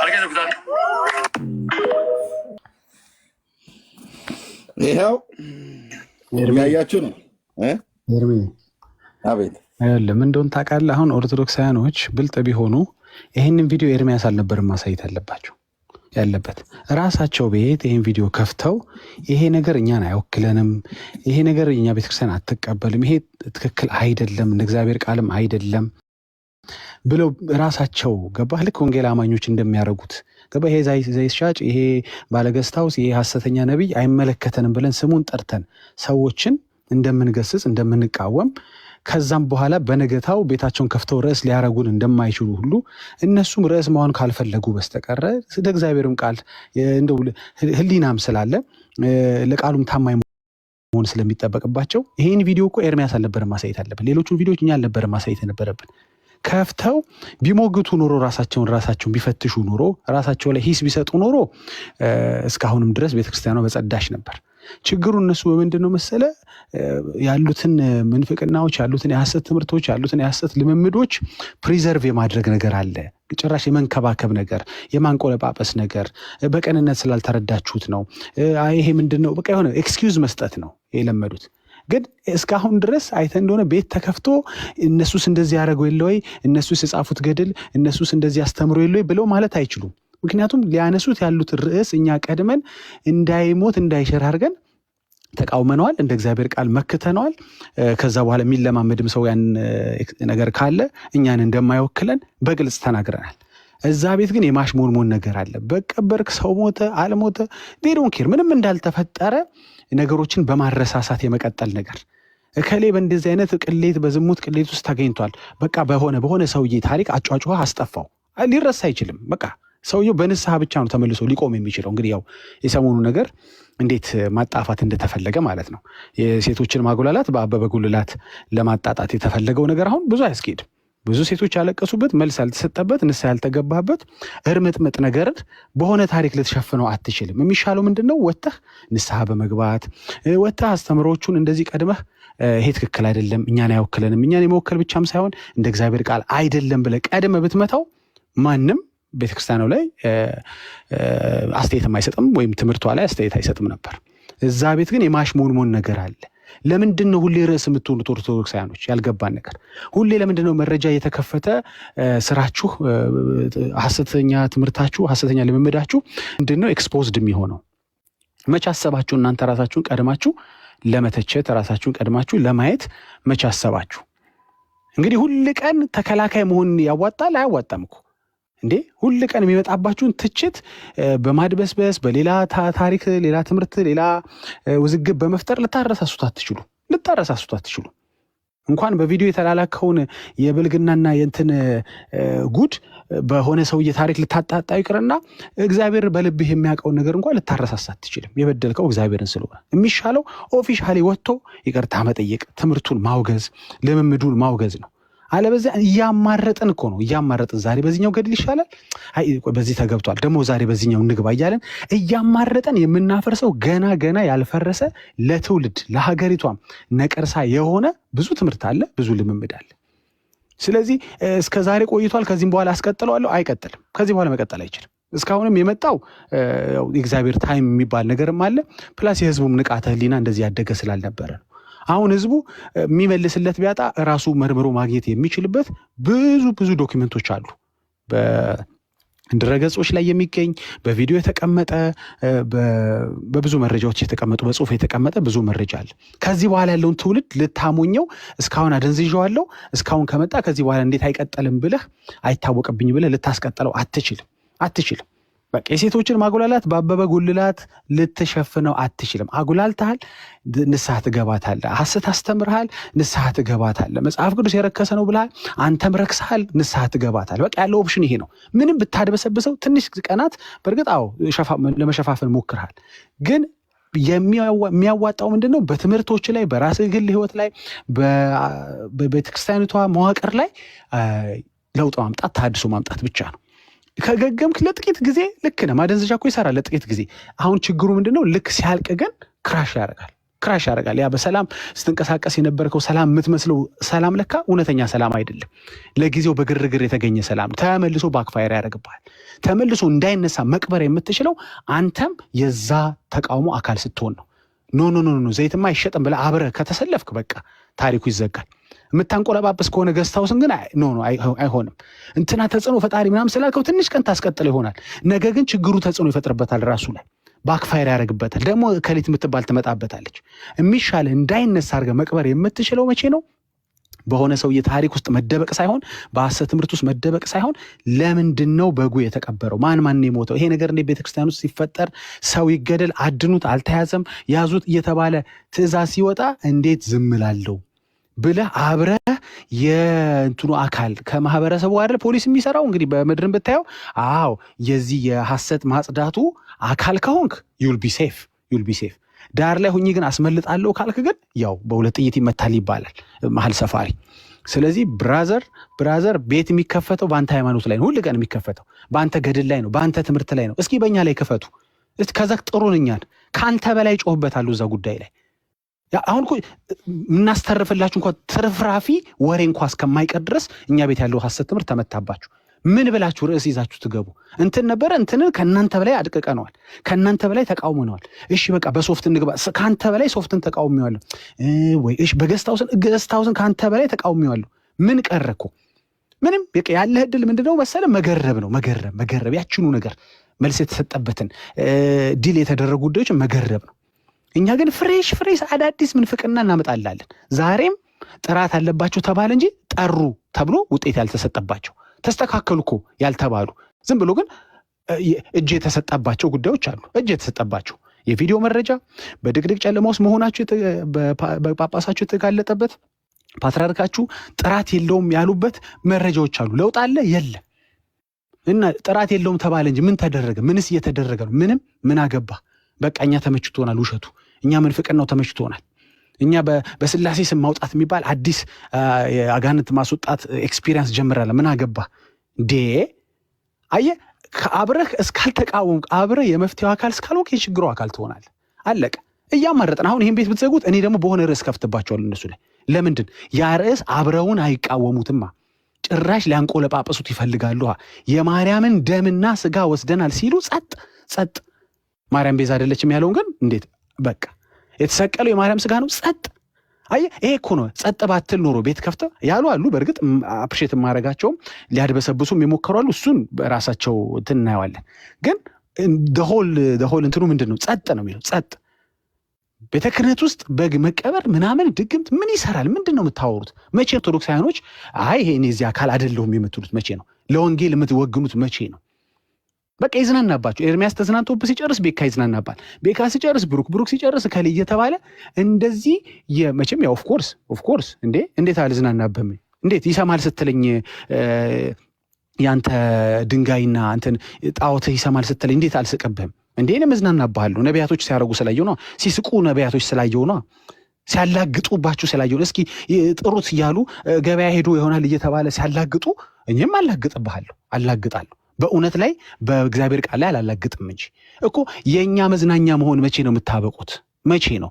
Alga tu kuda. ይኸው ያያችሁ ነው ኤርሚ አቤት ለምን እንደሆነ ታውቃለህ? አሁን ኦርቶዶክሳውያኖች ብልጥ ቢሆኑ ይሄንን ቪዲዮ ኤርሚያስ አልነበረም ማሳየት ያለበት ራሳቸው ቤት ይሄን ቪዲዮ ከፍተው ይሄ ነገር እኛን አይወክለንም፣ ይሄ ነገር እኛ ቤተክርስቲያን አትቀበልም፣ ይሄ ትክክል አይደለም፣ እንደ እግዚአብሔር ቃልም አይደለም ብለው ራሳቸው ገባህ ልክ ወንጌል አማኞች እንደሚያደርጉት ገባህ ይሄ ዘይት ሻጭ ይሄ ባለገስታውስ ይሄ ሐሰተኛ ነብይ አይመለከተንም ብለን ስሙን ጠርተን ሰዎችን እንደምንገስጽ እንደምንቃወም ከዛም በኋላ በነገታው ቤታቸውን ከፍተው ርዕስ ሊያረጉን እንደማይችሉ ሁሉ እነሱም ርዕስ መሆን ካልፈለጉ በስተቀር ስለ እግዚአብሔርም ቃል እንደው ህሊናም ስላለ ለቃሉም ታማኝ መሆን ስለሚጠበቅባቸው ይሄን ቪዲዮ እኮ ኤርሚያስ አልነበረም ማሳየት አለበት። ሌሎቹን ቪዲዮዎች እኛ አልነበረም ማሳየት የነበረብን። ከፍተው ቢሞግቱ ኖሮ ራሳቸውን ቢፈትሹ ኖሮ ራሳቸው ላይ ሂስ ቢሰጡ ኖሮ እስካሁንም ድረስ ቤተክርስቲያኗ በጸዳሽ ነበር። ችግሩ እነሱ በምንድነው መሰለ ያሉትን ምንፍቅናዎች ያሉትን የሐሰት ትምህርቶች ያሉትን የሐሰት ልምምዶች ፕሪዘርቭ የማድረግ ነገር አለ። ጭራሽ የመንከባከብ ነገር የማንቆለጳጳስ ነገር በቀንነት ስላልተረዳችሁት ነው። ይሄ ምንድነው በቃ የሆነ ኤክስኪውዝ መስጠት ነው የለመዱት። ግን እስካሁን ድረስ አይተን እንደሆነ ቤት ተከፍቶ እነሱስ እንደዚህ ያደረገው የለ ወይ እነሱስ የጻፉት ገድል እነሱስ እንደዚህ ያስተምሩ የለ ወይ ብለው ማለት አይችሉም። ምክንያቱም ሊያነሱት ያሉት ርዕስ እኛ ቀድመን እንዳይሞት እንዳይሸር አድርገን ተቃውመነዋል፣ እንደ እግዚአብሔር ቃል መክተነዋል። ከዛ በኋላ የሚለማመድም ሰው ያን ነገር ካለ እኛን እንደማይወክለን በግልጽ ተናግረናል። እዛ ቤት ግን የማሽሞንሞን ነገር አለ። በቀበርክ ሰው ሞተ አልሞተ ዴዶን ኬር ምንም እንዳልተፈጠረ ነገሮችን በማረሳሳት የመቀጠል ነገር እከሌ በእንደዚህ አይነት ቅሌት በዝሙት ቅሌት ውስጥ ተገኝቷል በቃ በሆነ ሰውዬ ታሪክ አጫጫዋ አስጠፋው ሊረሳ አይችልም። በቃ ሰውየው በንስሐ ብቻ ነው ተመልሶ ሊቆም የሚችለው። እንግዲህ ያው የሰሞኑ ነገር እንዴት ማጣፋት እንደተፈለገ ማለት ነው። የሴቶችን ማጉላላት በአበበ ጉልላት ለማጣጣት የተፈለገው ነገር አሁን ብዙ አያስኬድም። ብዙ ሴቶች ያለቀሱበት መልስ ያልተሰጠበት ንስሐ ያልተገባበት እርምጥምጥ ነገር በሆነ ታሪክ ልትሸፍነው አትችልም። የሚሻለው ምንድነው? ወጥተህ ንስሐ በመግባት ወጥተህ አስተምሮቹን እንደዚህ ቀድመህ ይሄ ትክክል አይደለም እኛን አይወክለንም እኛን የመወከል ብቻም ሳይሆን እንደ እግዚአብሔር ቃል አይደለም ብለህ ቀድመህ ብትመታው ማንም ቤተክርስቲያኑ ላይ አስተያየት አይሰጥም ወይም ትምህርቷ ላይ አስተያየት አይሰጥም ነበር። እዛ ቤት ግን የማሽሞንሞን ነገር አለ። ለምንድነው ሁሌ ርዕስ የምትሆኑት ኦርቶዶክሳውያኖች? ያልገባን ነገር ሁሌ ለምንድነው መረጃ የተከፈተ ስራችሁ ሐሰተኛ ትምህርታችሁ ሐሰተኛ ልምምዳችሁ ምንድነው ኤክስፖዝድ የሚሆነው? መች አሰባችሁ እናንተ ራሳችሁን ቀድማችሁ ለመተቸት ራሳችሁን ቀድማችሁ ለማየት መች አሰባችሁ? እንግዲህ ሁሉ ቀን ተከላካይ መሆን ያዋጣል አያዋጣም እኮ እንዴ ሁሉ ቀን የሚመጣባችሁን ትችት በማድበስበስ በሌላ ታሪክ ሌላ ትምህርት ሌላ ውዝግብ በመፍጠር ልታረሳሱት አትችሉ። እንኳን በቪዲዮ የተላላከውን የብልግናና የእንትን ጉድ በሆነ ሰውዬ ታሪክ ልታጣጣው ይቅርና እግዚአብሔር በልብህ የሚያውቀውን ነገር እንኳን ልታረሳሳ አትችልም። የበደልከው እግዚአብሔርን ስለሆነ የሚሻለው ኦፊሻሊ ወጥቶ ይቅርታ መጠየቅ፣ ትምህርቱን ማውገዝ፣ ልምምዱን ማውገዝ ነው። አለበዚያ እያማረጥን እኮ ነው እያማረጥን ዛሬ በዚህኛው ገድል ይሻላል፣ አይ በዚህ ተገብቷል ደግሞ ዛሬ በዚህኛው እንግባ እያለን እያማረጠን የምናፈርሰው ገና ያልፈረሰ ለትውልድ ለሀገሪቷም ነቀርሳ የሆነ ብዙ ትምህርት አለ፣ ብዙ ልምምድ አለ። ስለዚህ እስከ ዛሬ ቆይቷል፣ ከዚህም በኋላ አስቀጥለዋለሁ? አይቀጥልም። ከዚህ በኋላ መቀጠል አይችልም። እስካሁንም የመጣው የእግዚአብሔር ታይም የሚባል ነገርም አለ፣ ፕላስ የህዝቡም ንቃተ ህሊና እንደዚህ ያደገ ስላልነበረ ነው። አሁን ህዝቡ የሚመልስለት ቢያጣ ራሱ መርምሮ ማግኘት የሚችልበት ብዙ ዶክመንቶች አሉ። በድረገጾች ላይ የሚገኝ በቪዲዮ የተቀመጠ በብዙ መረጃዎች የተቀመጡ በጽሁፍ የተቀመጠ ብዙ መረጃ አለ። ከዚህ በኋላ ያለውን ትውልድ ልታሞኘው እስካሁን አደንዝዣዋለሁ እስካሁን ከመጣ ከዚህ በኋላ እንዴት አይቀጥልም ብለህ አይታወቅብኝ ብለህ ልታስቀጥለው አትችልም። በቃ የሴቶችን ማጉላላት በአበበ ጉልላት ልትሸፍነው አትችልም። አጉላልተሃል፣ ንስሐ ትገባታለህ። ሐሰት አስተምርሃል፣ ንስሐ ትገባታለህ። መጽሐፍ ቅዱስ የረከሰ ነው ብለሃል፣ አንተም ረክሰሃል፣ ንስሐ ትገባታለህ። በቃ ያለው ኦፕሽን ይሄ ነው። ምንም ብታድበሰብሰው ትንሽ ቀናት በእርግጥ ለመሸፋፈን ሞክርሃል፣ ግን የሚያዋጣው ምንድነው? በትምህርቶች ላይ በራስህ ግል ህይወት ላይ በቤተክርስቲያኒቷ መዋቅር ላይ ለውጥ ማምጣት ተሐድሶ ማምጣት ብቻ ነው። ከገገምክ ለጥቂት ጊዜ ልክ ነህ። ማደንዘዣ እኮ ይሰራል ለጥቂት ጊዜ። አሁን ችግሩ ምንድነው? ልክ ሲያልቅ ግን ክራሽ ያደርጋል። ያ በሰላም ስትንቀሳቀስ የነበርከው ሰላም የምትመስለው ሰላም ለካ እውነተኛ ሰላም አይደለም። ለጊዜው በግርግር የተገኘ ሰላም ተመልሶ ባክፋየር ያደርግብሃል። ተመልሶ እንዳይነሳ መቅበር የምትችለው አንተም የዛ ተቃውሞ አካል ስትሆን ነው። ኖ ዘይትማ አይሸጥም ብለህ አብረህ ከተሰለፍክ በቃ ታሪኩ ይዘጋል። የምታንቆለጳጵስ ከሆነ ገዝታውስን ግን አይሆንም። እንትና ተጽዕኖ ፈጣሪ ምናምን ስላልከው ትንሽ ቀን ታስቀጥለው ይሆናል። ነገ ግን ችግሩ ተጽዕኖ ይፈጥርበታል፣ ራሱ ላይ ባክፋየር ያደርግበታል። ደግሞ ከሊት የምትባል ትመጣበታለች። የሚሻል እንዳይነሳ አድርገህ መቅበር የምትችለው መቼ ነው? በሆነ ሰውዬ ታሪክ ውስጥ መደበቅ ሳይሆን፣ በሐሰት ትምህርት ውስጥ መደበቅ ሳይሆን፣ ለምንድን ነው በጉ የተቀበረው? ማን የሞተው? ይሄ ነገር እንዴት ቤተክርስቲያን ውስጥ ሲፈጠር ሰው ይገደል፣ አድኑት፣ አልተያዘም፣ ያዙት እየተባለ ትእዛዝ ሲወጣ እንዴት ዝም እላለሁ ብለህ አብረህ የእንትኑ አካል ከማህበረሰቡ አይደል ፖሊስ የሚሰራው እንግዲህ በምድርን ብታየው፣ አዎ የዚህ የሐሰት ማጽዳቱ አካል ከሆንክ ዩል ቢ ሴፍ። ዳር ላይ ሁኚ ግን አስመልጣለሁ ካልክ ግን ያው በሁለት ጥይት ይመታል ይባላል መሀል ሰፋሪ። ስለዚህ ብራዘር ቤት የሚከፈተው በአንተ ሃይማኖት ላይ ነው። ሁሉ ቀን የሚከፈተው በአንተ ገድል ላይ ነው፣ በአንተ ትምህርት ላይ ነው። እስኪ በእኛ ላይ ክፈቱ። ከዛ ጥሩን እኛን ከአንተ በላይ ጮህበታሉ እዛ ጉዳይ ላይ። አሁን እኮ እናስተርፍላችሁ እንኳን ትርፍራፊ ወሬ እንኳን እስከማይቀር ድረስ እኛ ቤት ያለው ሐሰት ትምህርት ተመታባችሁ። ምን ብላችሁ ርዕስ ይዛችሁ ትገቡ? እንትን ነበረ እንትንን ከእናንተ በላይ አድቅቀነዋል፣ ከእናንተ በላይ ተቃውመነዋል። እሺ በቃ በሶፍት እንግባ። ከአንተ በላይ ሶፍትን ተቃውሜዋለሁ ወይ? እሺ በገስታውስን ከአንተ በላይ ተቃውሜዋለሁ። ምን ቀረ እኮ ምንም። ያለህ ዕድል ምንድነው መሰለህ? መገረብ ነው። መገረብ ያችኑ ነገር መልስ የተሰጠበትን ዲል የተደረጉ ጉዳዮችን መገረብ ነው። እኛ ግን ፍሬሽ አዳዲስ ምንፍቅና እናመጣላለን። ዛሬም ጥራት አለባቸው ተባለ እንጂ ጠሩ ተብሎ ውጤት ያልተሰጠባቸው፣ ተስተካከሉ እኮ ያልተባሉ፣ ዝም ብሎ ግን እጅ የተሰጠባቸው ጉዳዮች አሉ። እጅ የተሰጠባቸው የቪዲዮ መረጃ በድቅድቅ ጨለማ ውስጥ መሆናችሁ በጳጳሳችሁ የተጋለጠበት፣ ፓትርያርካችሁ ጥራት የለውም ያሉበት መረጃዎች አሉ። ለውጥ አለ የለ እና ጥራት የለውም ተባለ እንጂ ምን ተደረገ? ምንስ እየተደረገ ነው? ምንም። ምን አገባ? በቃ እኛ ተመችቶናል ውሸቱ። እኛ ምንፍቅናው ተመችቶናል። እኛ በስላሴ ስም ማውጣት የሚባል አዲስ አጋንንት ማስወጣት ኤክስፒሪየንስ ጀምራለ። ምን አገባ እንዴ? አየህ፣ ከአብረህ እስካልተቃወምክ፣ አብረህ የመፍትሄው አካል እስካልሆንክ የችግሩ አካል ትሆናለህ። አለቀ። እያማረጥን አሁን ይህን ቤት ብትዘጉት እኔ ደግሞ በሆነ ርዕስ ከፍትባቸዋል እነሱ ላይ። ለምንድን? ያ ርዕስ አብረውን አይቃወሙትማ። ጭራሽ ሊያንቆለጳጳሱት ይፈልጋሉ። የማርያምን ደምና ስጋ ወስደናል ሲሉ ጸጥ። ማርያም ቤዛ አይደለችም ያለውን ግን እንዴት በቃ የተሰቀለው የማርያም ስጋ ነው። ጸጥ። አየህ፣ ይሄ እኮ ነው። ጸጥ ባትል ኖሮ ቤት ከፍተህ ያሉ አሉ። በእርግጥ አፕሪሼት የማደርጋቸውም ሊያድበሰብሱም የሞከሩ አሉ። እሱን በራሳቸው እንትን እናየዋለን። ግን ደሆል እንትኑ ምንድን ነው? ጸጥ ነው የሚለው። ጸጥ። ቤተ ክህነት ውስጥ በግ መቀበር ምናምን ድግምት ምን ይሰራል? ምንድን ነው የምታወሩት? መቼ ኦርቶዶክሳውያኖች አይ ይሄ እኔ እዚህ አካል አይደለሁም የምትሉት መቼ ነው? ለወንጌል የምትወግኑት መቼ ነው? በቃ ይዝናናባቸው። ኤርሚያስ ተዝናንቶብህ ሲጨርስ ቤካ ይዝናናባል። ቤካ ሲጨርስ ብሩክ ሲጨርስ ከል እየተባለ እንደዚህ መቼም ያው ኦፍኮርስ እንዴት አልዝናናብህም? እንዴት ይሰማል ስትለኝ ያንተ ድንጋይና አንተን ጣዖትህ ይሰማል ስትለኝ እንዴት አልስቅብህም? እንዴ እኔ መዝናናብሃለሁ። ነቢያቶች ሲያረጉ ስላየው ነው። ሲስቁ ነቢያቶች ስላየው ነው። ሲያላግጡባችሁ ስላየው እስኪ ጥሩት እያሉ ገበያ ሄዶ ይሆናል እየተባለ ሲያላግጡ እኔም አላግጣለሁ። በእውነት ላይ በእግዚአብሔር ቃል ላይ አላላግጥም እንጂ እኮ የእኛ መዝናኛ መሆን መቼ ነው የምታበቁት? መቼ ነው?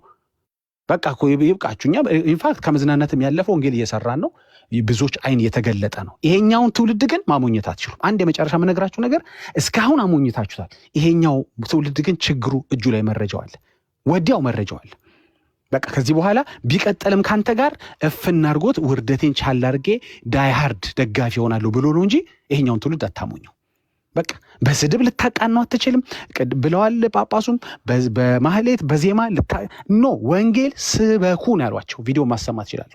በቃ እኮ ይብቃችሁ። እኛ ኢንፋክት ከመዝናናትም ያለፈው ወንጌል እየሰራን ነው። ብዙዎች አይን የተገለጠ ነው። ይሄኛውን ትውልድ ግን ማሞኘት አትችሉም። አንድ የመጨረሻ የምነግራችሁ ነገር እስካሁን አሞኝታችሁታል። ይሄኛው ትውልድ ግን ችግሩ እጁ ላይ መረጃው አለ፣ ወዲያው መረጃው አለ። በቃ ከዚህ በኋላ ቢቀጠልም ካንተ ጋር እፍና አድርጎት ውርደቴን ቻል አድርጌ ዳይሃርድ ደጋፊ ይሆናለሁ ብሎ ነው እንጂ ይሄኛውን ትውልድ አታሞኘው። በቃ በስድብ ልታቃናው አትችልም ብለዋል ጳጳሱም። በማህሌት በዜማ ወንጌል ስበኩ ነው ያሏቸው። ቪዲዮ ማሰማት ይችላሉ።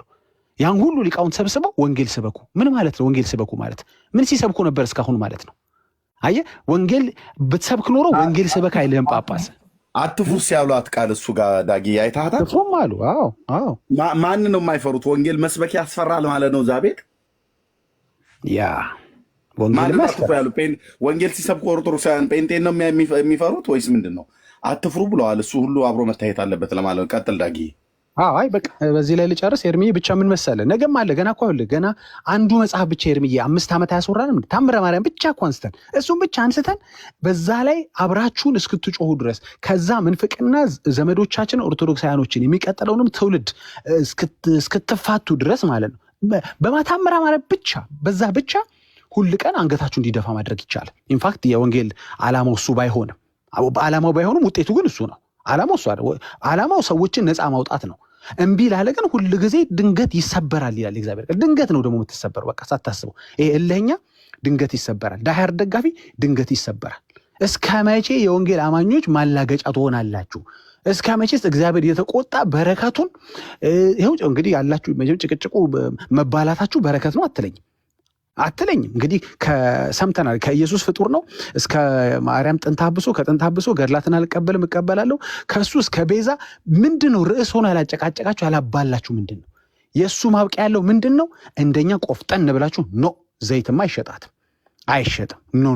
ያን ሁሉ ሊቃውንት ሰብስበው ወንጌል ስበኩ። ምን ማለት ነው? ወንጌል ስበኩ ማለት ምን ሲሰብኩ ነበር እስካሁን ማለት ነው? አየህ፣ ወንጌል ብትሰብክ ኖሮ ወንጌል ስበክ አይልህም ጳጳስ። አትፍሩስ ያሏት ቃል እሱ ጋር ዳጊ አይታታል። አትፍሩም አሉ። አዎ ማን ነው የማይፈሩት? ወንጌል መስበክ ያስፈራል ማለት ነው። እዛ ቤት ያ ወንጌል ያሉ ወንጌል ሲሰብኩ ኦርቶዶክሳውያን ጴንጤን ነው የሚፈሩት ወይስ ምንድን ነው? አትፍሩ ብለዋል። እሱ ሁሉ አብሮ መታየት አለበት ለማለት ነው። ቀጥል ዳጊ። አይ በቃ በዚህ ላይ ልጨርስ። ኤርሚዬ ብቻ ምን መሰለህ፣ ነገም አለ ገና እኮ ገና አንዱ መጽሐፍ ብቻ ኤርሚዬ 5 ዓመት አያስወራንም። ታምረ ማርያም ብቻ እኮ አንስተን እሱም ብቻ አንስተን በዛ ላይ አብራችሁን እስክትጮሁ ድረስ ከዛ ምንፍቅና ዘመዶቻችን ኦርቶዶክሳውያኖችን የሚቀጥለውንም ትውልድ እስክትፋቱ ድረስ ማለት ነው። በማታምረ ማርያም ብቻ በዛ ብቻ ሁል ቀን አንገታችሁ እንዲደፋ ማድረግ ይቻላል። ኢንፋክት የወንጌል ዓላማው እሱ ባይሆንም ውጤቱ ግን እሱ ነው። ዓላማው ሰዎችን ነፃ ማውጣት ነው። እምቢ ላለ ግን ሁል ጊዜ ድንገት ይሰበራል ይላል እግዚአብሔር። ድንገት ነው ደግሞ የምትሰበረው። በቃ ሳታስበው ይሄ እልህኛ ድንገት ይሰበራል። ዳህር ደጋፊ ድንገት ይሰበራል። እስከ መቼ የወንጌል አማኞች ማላገጫ ትሆናላችሁ? እስከ መቼስ እግዚአብሔር የተቆጣ በረከቱን ይኸው እንግዲህ ያላችሁ ጭቅጭቁ መባላታችሁ በረከት ነው አትለኝም። እንግዲህ ሰምተናል። ከኢየሱስ ፍጡር ነው እስከ ማርያም ጥንታብሶ ከጥንታብሶ ገድላትን አልቀበልም እቀበላለሁ ከሱ እስከ ቤዛ ምንድነው? ርዕስ ሆኖ ያላጨቃጨቃችሁ ያላባላችሁ ምንድነው? የሱ ማብቂያ ያለው ምንድነው? እንደኛ ቆፍጠን ብላችሁ ዘይትማ አይሸጥም ኖ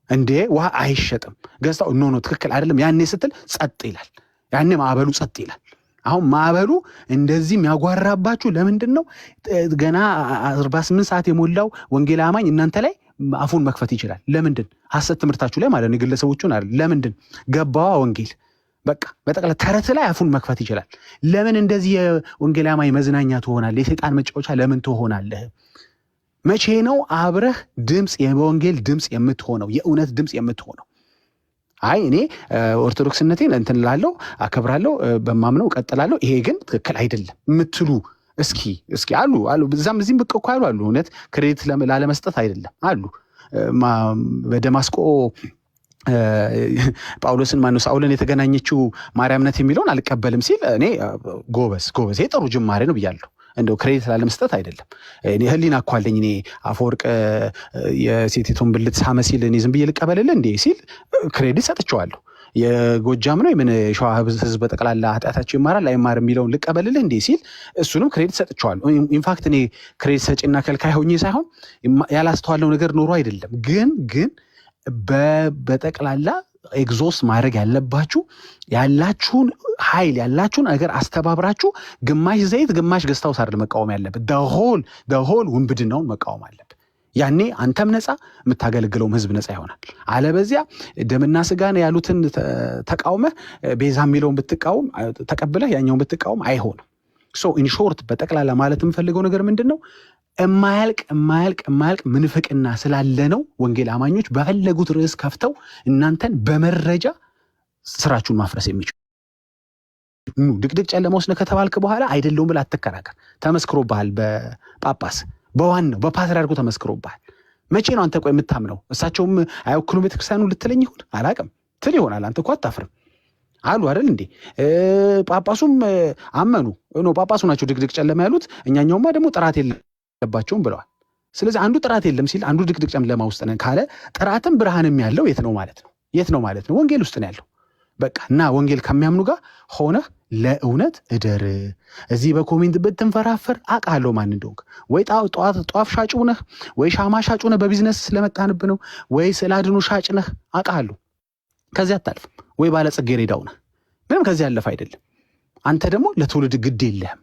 እንዴ ውሃ አይሸጥም ገዝታው ኖ ትክክል አይደለም ያኔ ስትል ጸጥ ይላል። ያኔ ማዕበሉ ጸጥ ይላል። አሁን ማዕበሉ እንደዚህ የሚያጓራባችሁ ለምንድን ነው? ገና 48 ሰዓት የሞላው ወንጌል አማኝ እናንተ ላይ አፉን መክፈት ይችላል። ለምንድን? ሐሰት ትምህርታችሁ ላይ ማለት ነው። ግለሰቦቹን አይደል? ለምንድን? ገባዋ ወንጌል በቃ በጠቅላላ ተረት ላይ አፉን መክፈት ይችላል። ለምን እንደዚህ የወንጌል አማኝ መዝናኛ ትሆናለህ? የሰይጣን መጫወቻ ለምን ትሆናለህ? መቼ ነው አብረህ የወንጌል ድምፅ የምትሆነው? የእውነት ድምፅ የምትሆነው? አይ እኔ ኦርቶዶክስነቴን እንትን እላለሁ አከብራለሁ በማምነው እቀጥላለሁ ይሄ ግን ትክክል አይደለም የምትሉ እስኪ አሉ እዛም እዚህም ብቅ እኮ አሉ። እውነት ክሬዲት ላለመስጠት አይደለም አሉ። በደማስቆ ጳውሎስን ሳውልን የተገናኘችው ማርያም ናት የሚለውን አልቀበልም ሲል እኔ ጎበዝ ይሄ ጥሩ ጅማሬ ነው ብያለሁ። እንደው ክሬዲት ላለመስጠት አይደለም። እኔ ህሊና እኮ አለኝ። እኔ አፈወርቅ የሴቲቱን ብልት ሳመ ሲል እኔ ዝም ብዬ ልቀበልልህ እንዴ ሲል ክሬዲት ሰጥቼዋለሁ። የጎጃም ነው የምን ሸዋ ህዝብ በጠቅላላ ኃጢአታቸው ይማራል አይማር የሚለውን ልቀበልልህ እንዴ ሲል እሱንም ክሬዲት ሰጥቼዋለሁ። ኢንፋክት እኔ ክሬዲት ሰጪና ከልካይ ሆኜ ሳይሆን ያላስተዋለው ነገር ኖሮ አይደለም። ግን በጠቅላላ ኤግዞስት ማድረግ ያለባችሁ ያላችሁን ኃይል ያላችሁን ነገር አስተባብራችሁ ግማሽ ዘይት ግማሽ ገዝታው ሳርድ መቃወም ያለበት ደሆል ውንብድናውን መቃወም አለበት። ያኔ አንተም ነፃ የምታገለግለውም ህዝብ ነፃ ይሆናል። አለበዚያ ደምና ስጋን ያሉትን ተቃውመህ ቤዛ የሚለውን ብትቃወም ተቀብለህ ያኛውን ብትቃወም አይሆንም። ኢን ሾርት በጠቅላላ ማለት የምፈልገው ነገር ምንድን ነው? የማያልቅ ምንፍቅና ስላለ ነው ወንጌል አማኞች በፈለጉት ርዕስ ከፍተው እናንተን በመረጃ ስራችሁን ማፍረስ የሚችሉ። ድቅድቅ ጨለማ ውስጥ ከተባልክ በኋላ አይደለውም ብለህ አትከራከር። ተመስክሮብሃል። በጳጳስ በዋናው በፓትርያርኩ ተመስክሮብሃል። መቼ ነው አንተ ቆይ የምታምነው? እሳቸውም አይወክሉም ቤተክርስቲያኑ ልትለኝ ይሁን አላቅም ትል ይሆናል። አንተ እኮ አታፍርም አሉ አይደል እንዴ? ጳጳሱም አመኑ ነው ጳጳሱ ናቸው ድቅድቅ ጨለማ ያሉት። እኛኛውማ ደግሞ ጥራት የለባቸውም ብለዋል። ስለዚህ አንዱ ጥራት የለም ሲል አንዱ ድቅድቅ ጨለማ ውስጥ ነን ካለ ጥራትም ብርሃንም ያለው የት ነው ማለት ነው? የት ነው ማለት ነው? ወንጌል ውስጥ ነው ያለው። በቃ እና ወንጌል ከሚያምኑ ጋር ሆነህ ለእውነት እደር። እዚህ በኮሜንት ብትንፈራፈር አውቃለሁ ማን እንደሆንክ። ወይ ጧፍ ሻጭ ነህ፣ ወይ ሻማ ሻጭ ነህ፣ በቢዝነስ ስለመጣንብ ነው፣ ወይ ስዕል አድኖ ሻጭ ነህ፣ አውቃለሁ። ከዚያ አታልፍም። ወይ ባለጽጌረዳው ነህ፣ ምንም ከዚህ ያለፈ አይደለም። አንተ ደግሞ ለትውልድ ግድ የለህም።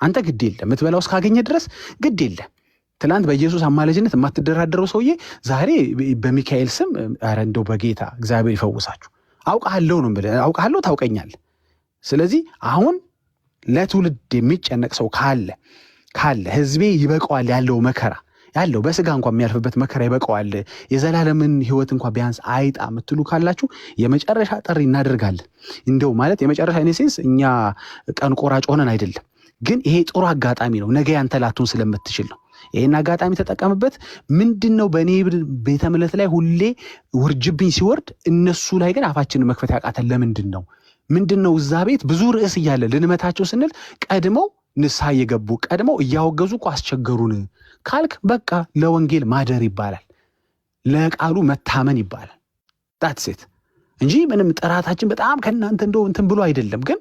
አንተ ግድ የለህም። የምትበላው እስካገኘ ድረስ ግድ የለህም። ትላንት በኢየሱስ አማላጅነት የማትደራደረው ሰውዬ ዛሬ በሚካኤል ስም ኧረ እንደው በጌታ እግዚአብሔር ይፈውሳችሁ። አውቃለሁ ነው የምልህ። አውቃለሁ፣ ታውቀኛለህ። ስለዚህ አሁን ለትውልድ የሚጨነቅ ሰው ካለ ህዝቤ ይበቀዋል ያለው መከራ ያለው በስጋ እንኳን የሚያልፍበት መከራ ይበቀዋል፣ የዘላለምን ህይወት እንኳን ቢያንስ አይጣ የምትሉ ካላችሁ የመጨረሻ ጥሪ እናደርጋለን። እንደው ማለት የመጨረሻ ኢኔሴንስ እኛ ቀን ቆራጭ ሆነን አይደለም፣ ግን ይሄ ጥሩ አጋጣሚ ነው። ነገ ያንተ ላትሆን ስለምትችል ነው። ይሄን አጋጣሚ ተጠቀምበት። ምንድነው በእኔ ቤተ እምነት ላይ ሁሌ ውርጅብኝ ሲወርድ እነሱ ላይ ግን አፋችንን መክፈት ያቃተን ለምንድን ነው? ምንድነው እዛ ቤት ብዙ ርዕስ እያለ ልንመታቸው ስንል ቀድመው ንስሐ እየገቡ ቀድመው እያወገዙ እኮ አስቸገሩን ካልክ በቃ ለወንጌል ማደር ይባላል፣ ለቃሉ መታመን ይባላል። ዳትሴት እንጂ ምንም ጥራታችን በጣም ከእናንተ እንደው እንትን ብሎ አይደለም። ግን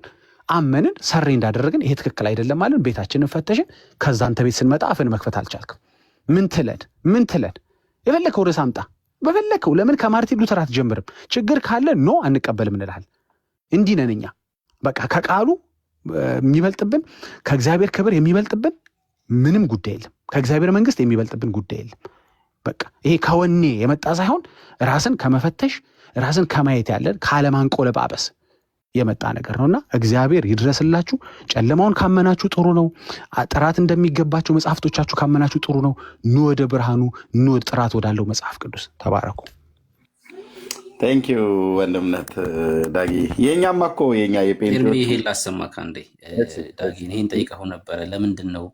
አመንን ሰሬ እንዳደረግን ይሄ ትክክል አይደለም ማለት ቤታችንን ፈተሽን። ከዛ አንተ ቤት ስንመጣ አፍን መክፈት አልቻልክም። ምን ትለን የፈለከው ርዕስ አምጣ በፈለከው። ለምን ከማርቲን ሉተር አትጀምርም? ችግር ካለ ኖ አንቀበልም እንልሃል። እንዲህ ነን እኛ። በቃ ከቃሉ የሚበልጥብን ከእግዚአብሔር ክብር የሚበልጥብን ምንም ጉዳይ የለም። ከእግዚአብሔር መንግስት የሚበልጥብን ጉዳይ የለም። በቃ ይሄ ከወኔ የመጣ ሳይሆን ራስን ከመፈተሽ ራስን ከማየት ያለን ካለማንቆለጳጰስ የመጣ ነገር ነውና እግዚአብሔር ይድረስላችሁ። ጨለማውን ካመናችሁ ጥሩ ነው። ጥራት እንደሚገባቸው መጽሐፍቶቻችሁ ካመናችሁ ጥሩ ነው። ኑ ወደ ብርሃኑ፣ ኑ ወደ ጥራት ወዳለው መጽሐፍ ቅዱስ። ተባረኩ። ቴንኪዩ ወንድምነት ዳጊ። የኛማ እኮ የኛ ኤርሚ ይሄን ላሰማ ካንዴ ዳጊ ይሄን ጠይቀው ነበረ። ለምንድን ነው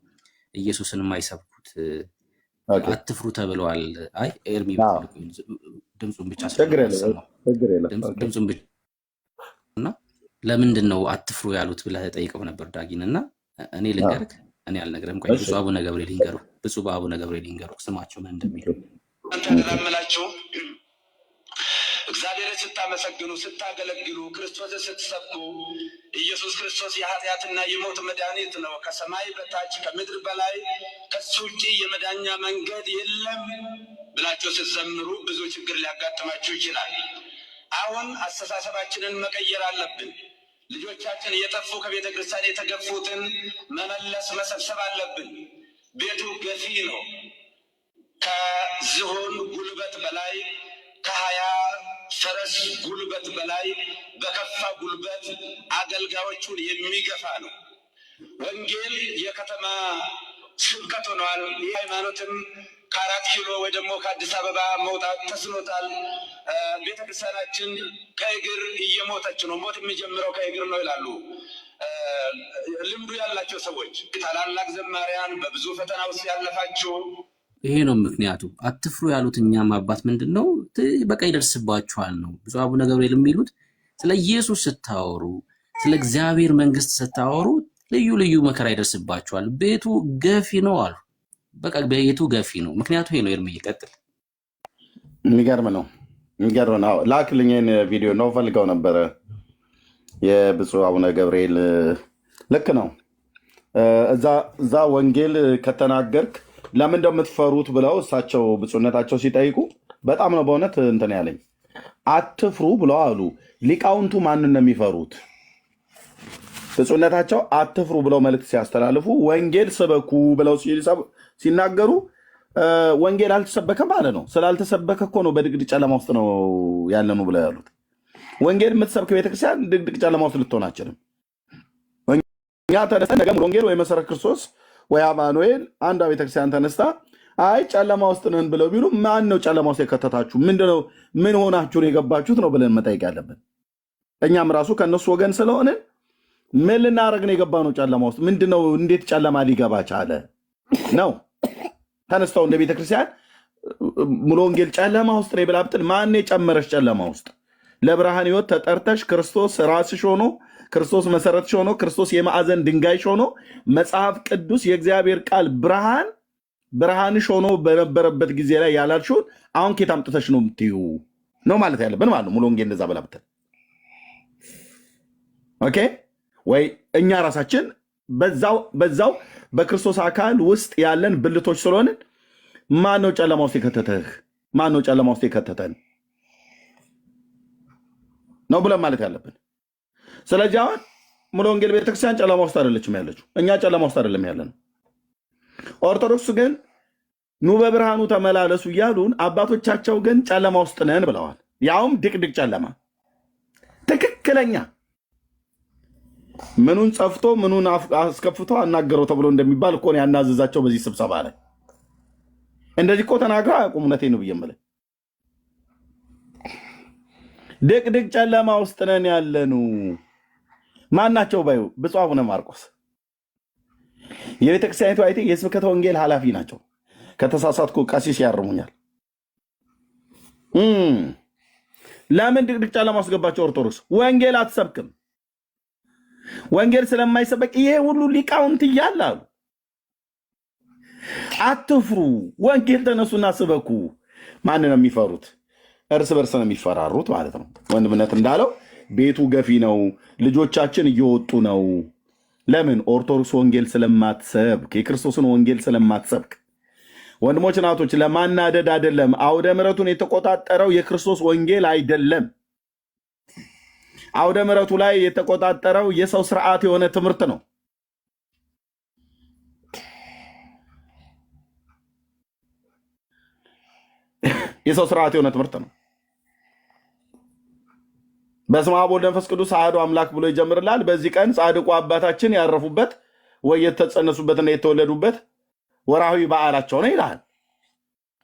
ኢየሱስን የማይሰብኩት? አትፍሩ ተብለዋል። አይ ኤርሚ ድምፁን ብቻ ድምፁን ብቻ እና ለምንድን ነው አትፍሩ ያሉት ብለህ ጠይቀው ነበር ዳጊን። እና እኔ ልንገርህ፣ እኔ አልነግርህም። ቆይ ብፁዕ አቡነ ገብርኤል ይንገሩ። ብፁዕ አቡነ ገብርኤል ይንገሩ ስማቸው ምን እንደሚሉ ተላመላችሁ። እግዚአብሔርን ስታመሰግኑ ስታገለግሉ ክርስቶስን ስትሰብኩ ኢየሱስ ክርስቶስ የኃጢአትና የሞት መድኃኒት ነው፣ ከሰማይ በታች ከምድር በላይ ከሱ ውጭ የመዳኛ መንገድ የለም ብላችሁ ስትዘምሩ ብዙ ችግር ሊያጋጥማችሁ ይችላል። አሁን አስተሳሰባችንን መቀየር አለብን። ልጆቻችን የጠፉ ከቤተ ክርስቲያን የተገፉትን መመለስ መሰብሰብ አለብን። ቤቱ ገፊ ነው። ከዝሆን ጉልበት በላይ ከ20 ፈረስ ጉልበት በላይ በከፋ ጉልበት አገልጋዮቹን የሚገፋ ነው። ወንጌል የከተማ ስብከት ሆኗል። ይህ ሃይማኖትም ከ4 ኪሎ ወይ ደግሞ ከአዲስ አበባ መውጣት ተስኖታል። ቤተክርስቲያናችን ከእግር እየሞተች ነው። ሞት የሚጀምረው ከእግር ነው ይላሉ ልምዱ ያላቸው ሰዎች። ታላላቅ ዘማሪያን በብዙ ፈተና ውስጥ ያለፋችሁ ይሄ ነው ምክንያቱ። አትፍሩ ያሉት እኛም አባት ምንድን ነው በቃ ይደርስባችኋል ነው። ብፁዕ አቡነ ገብርኤል የሚሉት ስለ ኢየሱስ ስታወሩ፣ ስለ እግዚአብሔር መንግስት ስታወሩ ልዩ ልዩ መከራ ይደርስባችኋል። ቤቱ ገፊ ነው አሉ። በቃ ቤቱ ገፊ ነው። ምክንያቱ ይሄ ነው። ኤርሚ ይቀጥል። የሚገርም ነው። ላክልኝን ቪዲዮ ነው ፈልገው ነበረ። የብፁዕ አቡነ ገብርኤል ልክ ነው። እዛ ወንጌል ከተናገርክ ለምን እንደምትፈሩት ብለው እሳቸው ብፁዕነታቸው ሲጠይቁ በጣም ነው በእውነት እንትን ያለኝ። አትፍሩ ብለው አሉ። ሊቃውንቱ ማንን ነው የሚፈሩት? ብፁዕነታቸው አትፍሩ ብለው መልእክት ሲያስተላልፉ ወንጌል ስበኩ ብለው ሲናገሩ ወንጌል አልተሰበከም ማለት ነው። ስላልተሰበከ እኮ ነው በድቅድቅ ጨለማ ውስጥ ነው ያለኑ ብለው ያሉት። ወንጌል የምትሰብክ ቤተክርስቲያን ድቅድቅ ጨለማ ውስጥ ልትሆን አችልም። እኛ ተነስተን ነገ ወንጌል ወይ መሰረት ክርስቶስ ወይ አማኑኤል አንዷ ቤተክርስቲያን ተነስታ አይ ጨለማ ውስጥ ነን ብለው ቢሉ ማን ነው ጨለማ ውስጥ የከተታችሁ? ምንድነው? ምን ሆናችሁን የገባችሁት ነው ብለን መጠየቅ ያለብን። እኛም ራሱ ከእነሱ ወገን ስለሆነ ምን ልናደርግ ነው የገባ ነው ጨለማ ውስጥ? ምንድነው? እንዴት ጨለማ ሊገባ ቻለ ነው? ተነስተው እንደ ቤተክርስቲያን ሙሉ ወንጌል ጨለማ ውስጥ ነው ብላ ብትል ማን የጨመረሽ ጨለማ ውስጥ? ለብርሃን ህይወት ተጠርተሽ ክርስቶስ ራስሽ ሆኖ ክርስቶስ መሰረትሽ ሆኖ ክርስቶስ የማዕዘን ድንጋይሽ ሆኖ መጽሐፍ ቅዱስ የእግዚአብሔር ቃል ብርሃን ብርሃንሽ ሆኖ በነበረበት ጊዜ ላይ ያላልሽውን አሁን ኬት አምጥተሽ ነው የምትዩ ነው ማለት ያለብን ማለት ነው። ሙሉ ወንጌል እንደዛ በላ ብትል ኦኬ ወይ እኛ ራሳችን በዛው በክርስቶስ አካል ውስጥ ያለን ብልቶች ስለሆንን ማን ነው ጨለማ ውስጥ የከተተህ? ማን ነው ጨለማ ውስጥ የከተተን ነው ብለን ማለት ያለብን። ስለዚህ አሁን ሙሉ ወንጌል ቤተክርስቲያን ጨለማ ውስጥ አይደለችም ያለችው፣ እኛ ጨለማ ውስጥ አይደለም ያለነው። ኦርቶዶክስ ግን ኑ በብርሃኑ ተመላለሱ እያሉን፣ አባቶቻቸው ግን ጨለማ ውስጥ ነን ብለዋል። ያውም ድቅድቅ ጨለማ። ትክክለኛ ምኑን ጸፍቶ ምኑን አስከፍቶ አናገረው ተብሎ እንደሚባል እኮ ያናዘዛቸው በዚህ ስብሰባ ላይ እንደዚህ እኮ ተናግረው አያውቁም። እውነቴን ነው ብዬ የምልህ ድቅድቅ ጨለማ ውስጥ ነን ያለኑ ማናቸው ባዩ ብፁዕ አቡነ ማርቆስ የቤተክርስቲያኒቱ አይቴ የስብከተ ወንጌል ኃላፊ ናቸው። ከተሳሳትኩ ቀሲስ ያርሙኛል። ለምን ድቅድቅ ጨለማ ውስጥ ገባቸው? ኦርቶዶክስ ወንጌል አትሰብክም። ወንጌል ስለማይሰበክ ይሄ ሁሉ ሊቃውንት እያለ አሉ። አትፍሩ፣ ወንጌል ተነሱና ስበኩ። ማን ነው የሚፈሩት? እርስ በርስ ነው የሚፈራሩት ማለት ነው። ወንድምነት እንዳለው ቤቱ ገፊ ነው፣ ልጆቻችን እየወጡ ነው። ለምን? ኦርቶዶክስ ወንጌል ስለማትሰብክ፣ የክርስቶስን ወንጌል ስለማትሰብክ። ወንድሞች እናቶች፣ ለማናደድ አይደለም። አውደ ምሕረቱን የተቆጣጠረው የክርስቶስ ወንጌል አይደለም። አውደ ምሕረቱ ላይ የተቆጣጠረው የሰው ስርዓት የሆነ ትምህርት ነው። የሰው ስርዓት የሆነ ትምህርት ነው። በስመ አብ ወወልድ ወመንፈስ ቅዱስ አሐዱ አምላክ ብሎ ይጀምርላል። በዚህ ቀን ጻድቁ አባታችን ያረፉበት ወይ የተጸነሱበትና የተወለዱበት ወርሃዊ በዓላቸው ነው ይላል።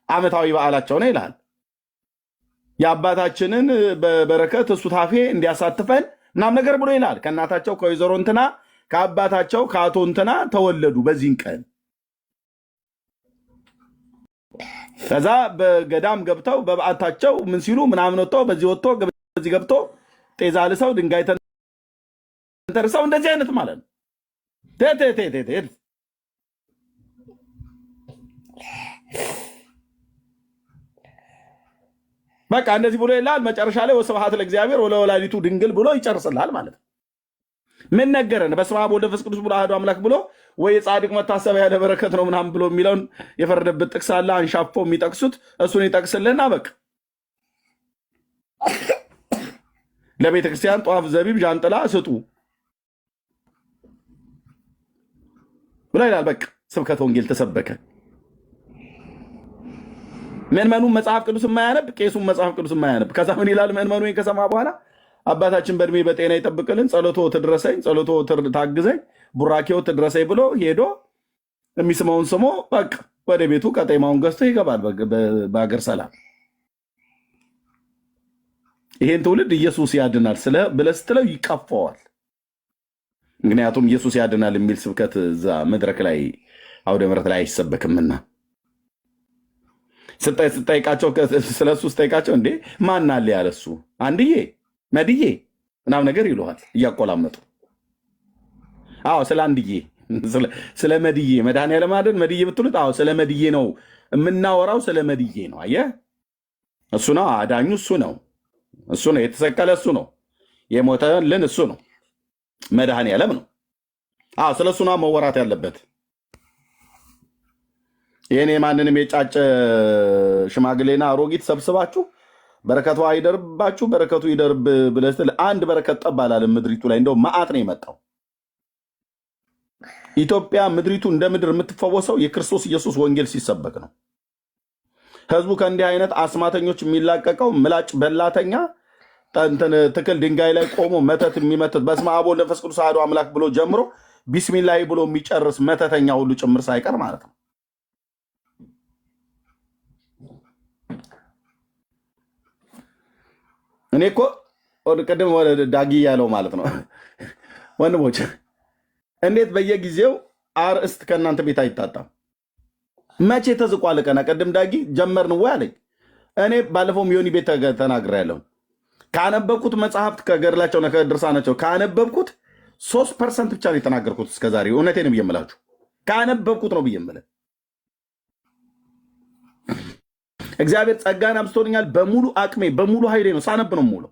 ዓመታዊ በዓላቸው ነው ይላል። የአባታችንን በበረከት ሱታፌ እንዲያሳትፈን ምናምን ነገር ብሎ ይላል። ከእናታቸው ከወይዘሮ እንትና ከአባታቸው ከአቶ እንትና ተወለዱ በዚህን ቀን። ከዛ በገዳም ገብተው በበዓታቸው ምን ሲሉ ምናምን ወጥተው በዚህ ወጥቶ በዚህ ገብቶ ጤዛ ልሰው ድንጋይ ተንተርሰው እንደዚህ አይነት ማለት ነው። በቃ እንደዚህ ብሎ ይላል። መጨረሻ ላይ ወስብሐት ለእግዚአብሔር ወለወላዲቱ ድንግል ብሎ ይጨርስላል ማለት ነው። ምን ነገረን? በስመ አብ ወወልድ ወመንፈስ ቅዱስ ብሎ አሐዱ አምላክ ብሎ ወይ የጻድቅ መታሰቢያ ለበረከት ነው ምናምን ብሎ የሚለውን የፈረደበት ጥቅስ አለ። አንሻፎ የሚጠቅሱት እሱን ይጠቅስልና በቃ ለቤተ ክርስቲያን ጧፍ፣ ዘቢብ፣ ዣንጥላ ስጡ ብሎ ይላል። በቃ ስብከተ ወንጌል ተሰበከ። ምዕመኑን መጽሐፍ ቅዱስ የማያነብ ቄሱን መጽሐፍ ቅዱስ የማያነብ ከዛ ምን ይላል? ምዕመኑ ከሰማ በኋላ አባታችን በእድሜ በጤና ይጠብቅልን፣ ጸሎቶ ትድረሰኝ፣ ጸሎቶ ታግዘኝ፣ ቡራኬው ትድረሰኝ ብሎ ሄዶ የሚስመውን ስሞ በቃ ወደ ቤቱ ቀጤማውን ገዝቶ ይገባል በሀገር ሰላም። ይሄን ትውልድ ኢየሱስ ያድናል ብለህ ስትለው ይቀፈዋል። ምክንያቱም ኢየሱስ ያድናል የሚል ስብከት እዛ መድረክ ላይ አውደ ምሕረት ላይ አይሰበክምና ስጠይቃቸው ስለሱ ስጠይቃቸው እንዴ ማን አለ ያለሱ አንድዬ መድዬ ምናምን ነገር ይለዋል እያቆላመጡ። አዎ ስለ አንድዬ ስለ መድዬ መድኃኒዓለም አይደል መድዬ ብትሉት፣ አዎ ስለ መድዬ ነው የምናወራው፣ ስለ መድዬ ነው። አየህ እሱ ነው አዳኙ፣ እሱ ነው የተሰቀለ፣ እሱ ነው የሞተልን፣ እሱ ነው መድኃኒዓለም ነው። አዎ ስለ እሱ ነው መወራት ያለበት። ይህን የማንንም የጫጨ ሽማግሌና አሮጊት ሰብስባችሁ በረከቱ አይደርባችሁ በረከቱ ይደርብ ብለህ ስትል አንድ በረከት ጠብ አላለም ምድሪቱ ላይ። እንደው መዓት ነው የመጣው። ኢትዮጵያ ምድሪቱ እንደ ምድር የምትፈወሰው የክርስቶስ ኢየሱስ ወንጌል ሲሰበክ ነው። ህዝቡ ከእንዲህ አይነት አስማተኞች የሚላቀቀው ምላጭ በላተኛ ትክል ድንጋይ ላይ ቆሞ መተት የሚመተት በስመ አብ ወወልድ ወመንፈስ ቅዱስ አሐዱ አምላክ ብሎ ጀምሮ ቢስሚላሂ ብሎ የሚጨርስ መተተኛ ሁሉ ጭምር ሳይቀር ማለት ነው። እኔ እኮ ቅድም ወደ ዳጊ ያለው ማለት ነው ወንድሞች፣ እንዴት በየጊዜው አርእስት ከእናንተ ቤት አይታጣም? መቼ ተዝቋል ቀና? ቅድም ዳጊ ጀመርን ወይ አለኝ። እኔ ባለፈውም ዮኒ ቤት ተናግሬያለሁ። ካነበብኩት መጽሐፍት ከገድላቸው ከድርሳናቸው ካነበብኩት 3% ብቻ ነው የተናገርኩት እስከዛሬ። እውነቴን ብዬ የምላችሁ ካነበብኩት ነው ብዬ የምልህ እግዚአብሔር ጸጋን አብስቶልኛል። በሙሉ አቅሜ በሙሉ ኃይሌ ነው ሳነብ ነው የምውለው።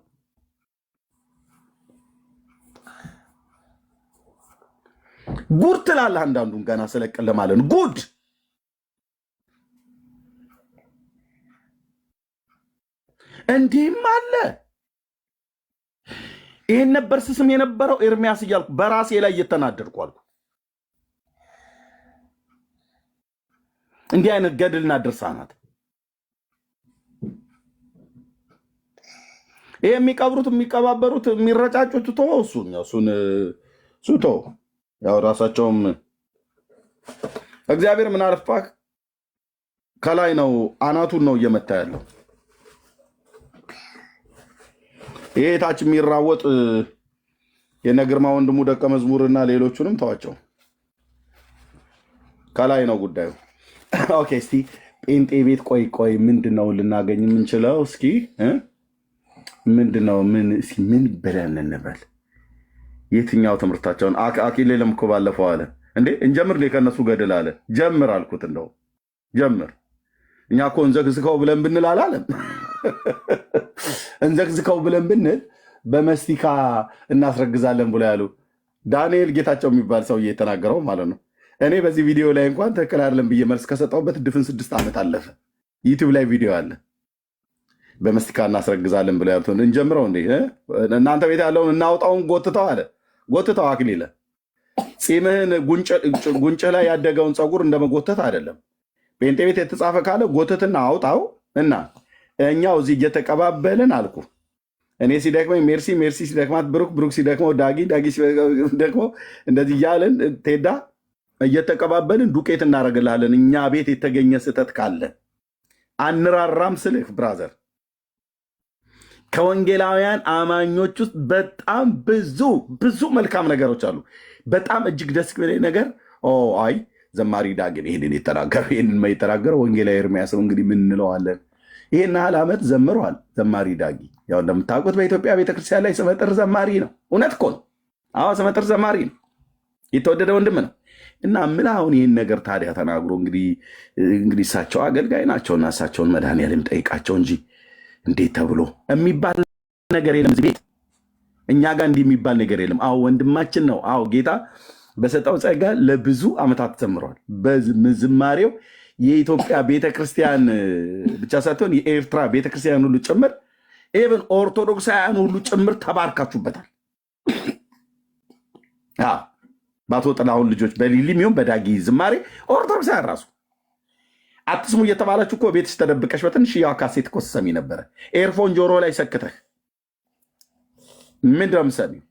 ጉድ ትላለህ። አንዳንዱን ገና ስለቅል ማለት ነው ጉድ። እንዲህም አለ። ይህን ነበር ስስም የነበረው ኤርሚያስ እያልኩ በራሴ ላይ እየተናደድኩ አልኩ። እንዲህ አይነት ገድልና ድርሳናት ይሄ የሚቀብሩት የሚቀባበሩት የሚረጫጩት እሱን ያው ራሳቸውም እግዚአብሔር ምን አረፋህ ከላይ ነው አናቱን ነው እየመታ ያለው። ይሄ ታች የሚራወጥ የነግርማ ወንድሙ ደቀ መዝሙርና ሌሎቹንም ተዋቸው። ከላይ ነው ጉዳዩ። ኦኬ እስቲ ጴንጤ ቤት ቆይ ምንድነው ልናገኝ የምንችለው? እስኪ ምንድነው ምን ብለን እንበል? የትኛው ትምህርታቸውን አኪሌለም እኮ ባለፈው አለ እንዴ እንጀምር ከነሱ ገድል አለ። ጀምር አልኩት። እንደው ጀምር እኛ እኮ እንዘግዝከው ብለን ብንል አላለም። እንዘግዝከው ብለን ብንል በመስቲካ እናስረግዛለን ብሎ ያሉ ዳንኤል ጌታቸው የሚባል ሰውዬ የተናገረው ማለት ነው። እኔ በዚህ ቪዲዮ ላይ እንኳን ትክክል አይደለም ብዬ መልስ ከሰጠሁበት ድፍን 6 ዓመት አለፈ። ዩቲዩብ ላይ ቪዲዮ አለ። በመስቲካ እናስረግዛለን ብሎ ያሉትን እንጀምረው እንዴ እናንተ ቤት ያለውን እናውጣውን ጎትተው አለ። ጎትተው አክሊለ ፂምህን ጉንጭህ ላይ ያደገውን ፀጉር እንደመጎተት አይደለም። ጴንጤ ቤት የተጻፈ ካለ ጎትትና አውጣው እና እኛው እዚህ እየተቀባበልን አልኩ። እኔ ሲደክመኝ ሜርሲ ሲደክማት ብሩክ ሲደክመው ዳጊ ሲደክመው እንደዚህ እያለን ቴዳ እየተቀባበልን ዱቄት እናደርግልሃለን። እኛ ቤት የተገኘ ስህተት ካለ አንራራም ስልህ ብራዘር። ከወንጌላውያን አማኞች ውስጥ በጣም ብዙ መልካም ነገሮች አሉ። በጣም እጅግ ደስ የሚለኝ ነገር አይ ዘማሪ ዳግን ይህንን የተናገረው ወንጌላዊ ኤርሚያስ ነው። እንግዲህ ምን እንለዋለን? ይህን ያህል ዓመት ዘምሯል ዘማሪ ዳጊ። ያው እንደምታውቁት በኢትዮጵያ ቤተክርስቲያን ላይ ስመጥር ዘማሪ ነው። እውነት እኮ ነው። አዎ ስመጥር ዘማሪ ነው። የተወደደ ወንድም ነው። እና ምን አሁን ይህን ነገር ታዲያ ተናግሮ እንግዲህ እሳቸው አገልጋይ ናቸውና እሳቸውን መድኃኒዓለም ጠይቃቸው እንጂ እንዴት ተብሎ የሚባል ነገር የለም እዚህ ቤት። እኛ ጋር እንዲህ የሚባል ነገር የለም። አዎ ወንድማችን ነው። አዎ ጌታ በሰጠው ጸጋ ለብዙ ዓመታት ዘምሯል። በዝማሬው የኢትዮጵያ ቤተክርስቲያን ብቻ ሳትሆን የኤርትራ ቤተክርስቲያን ሁሉ ጭምር ኢቨን ኦርቶዶክሳውያን ሁሉ ጭምር ተባርካችሁበታል። በአቶ ጥላሁን ልጆች በሊሊ ሚሆን በዳጊ ዝማሬ ኦርቶዶክሳውያን ራሱ አትስሙ እየተባላችሁ እኮ ቤትሽ ተደብቀሽ በትንሽ ያው ካሴት እኮ ትሰሚ ነበረ። ኤርፎን ጆሮ ላይ ሰክተህ ምንድን ነው የምሰሚው?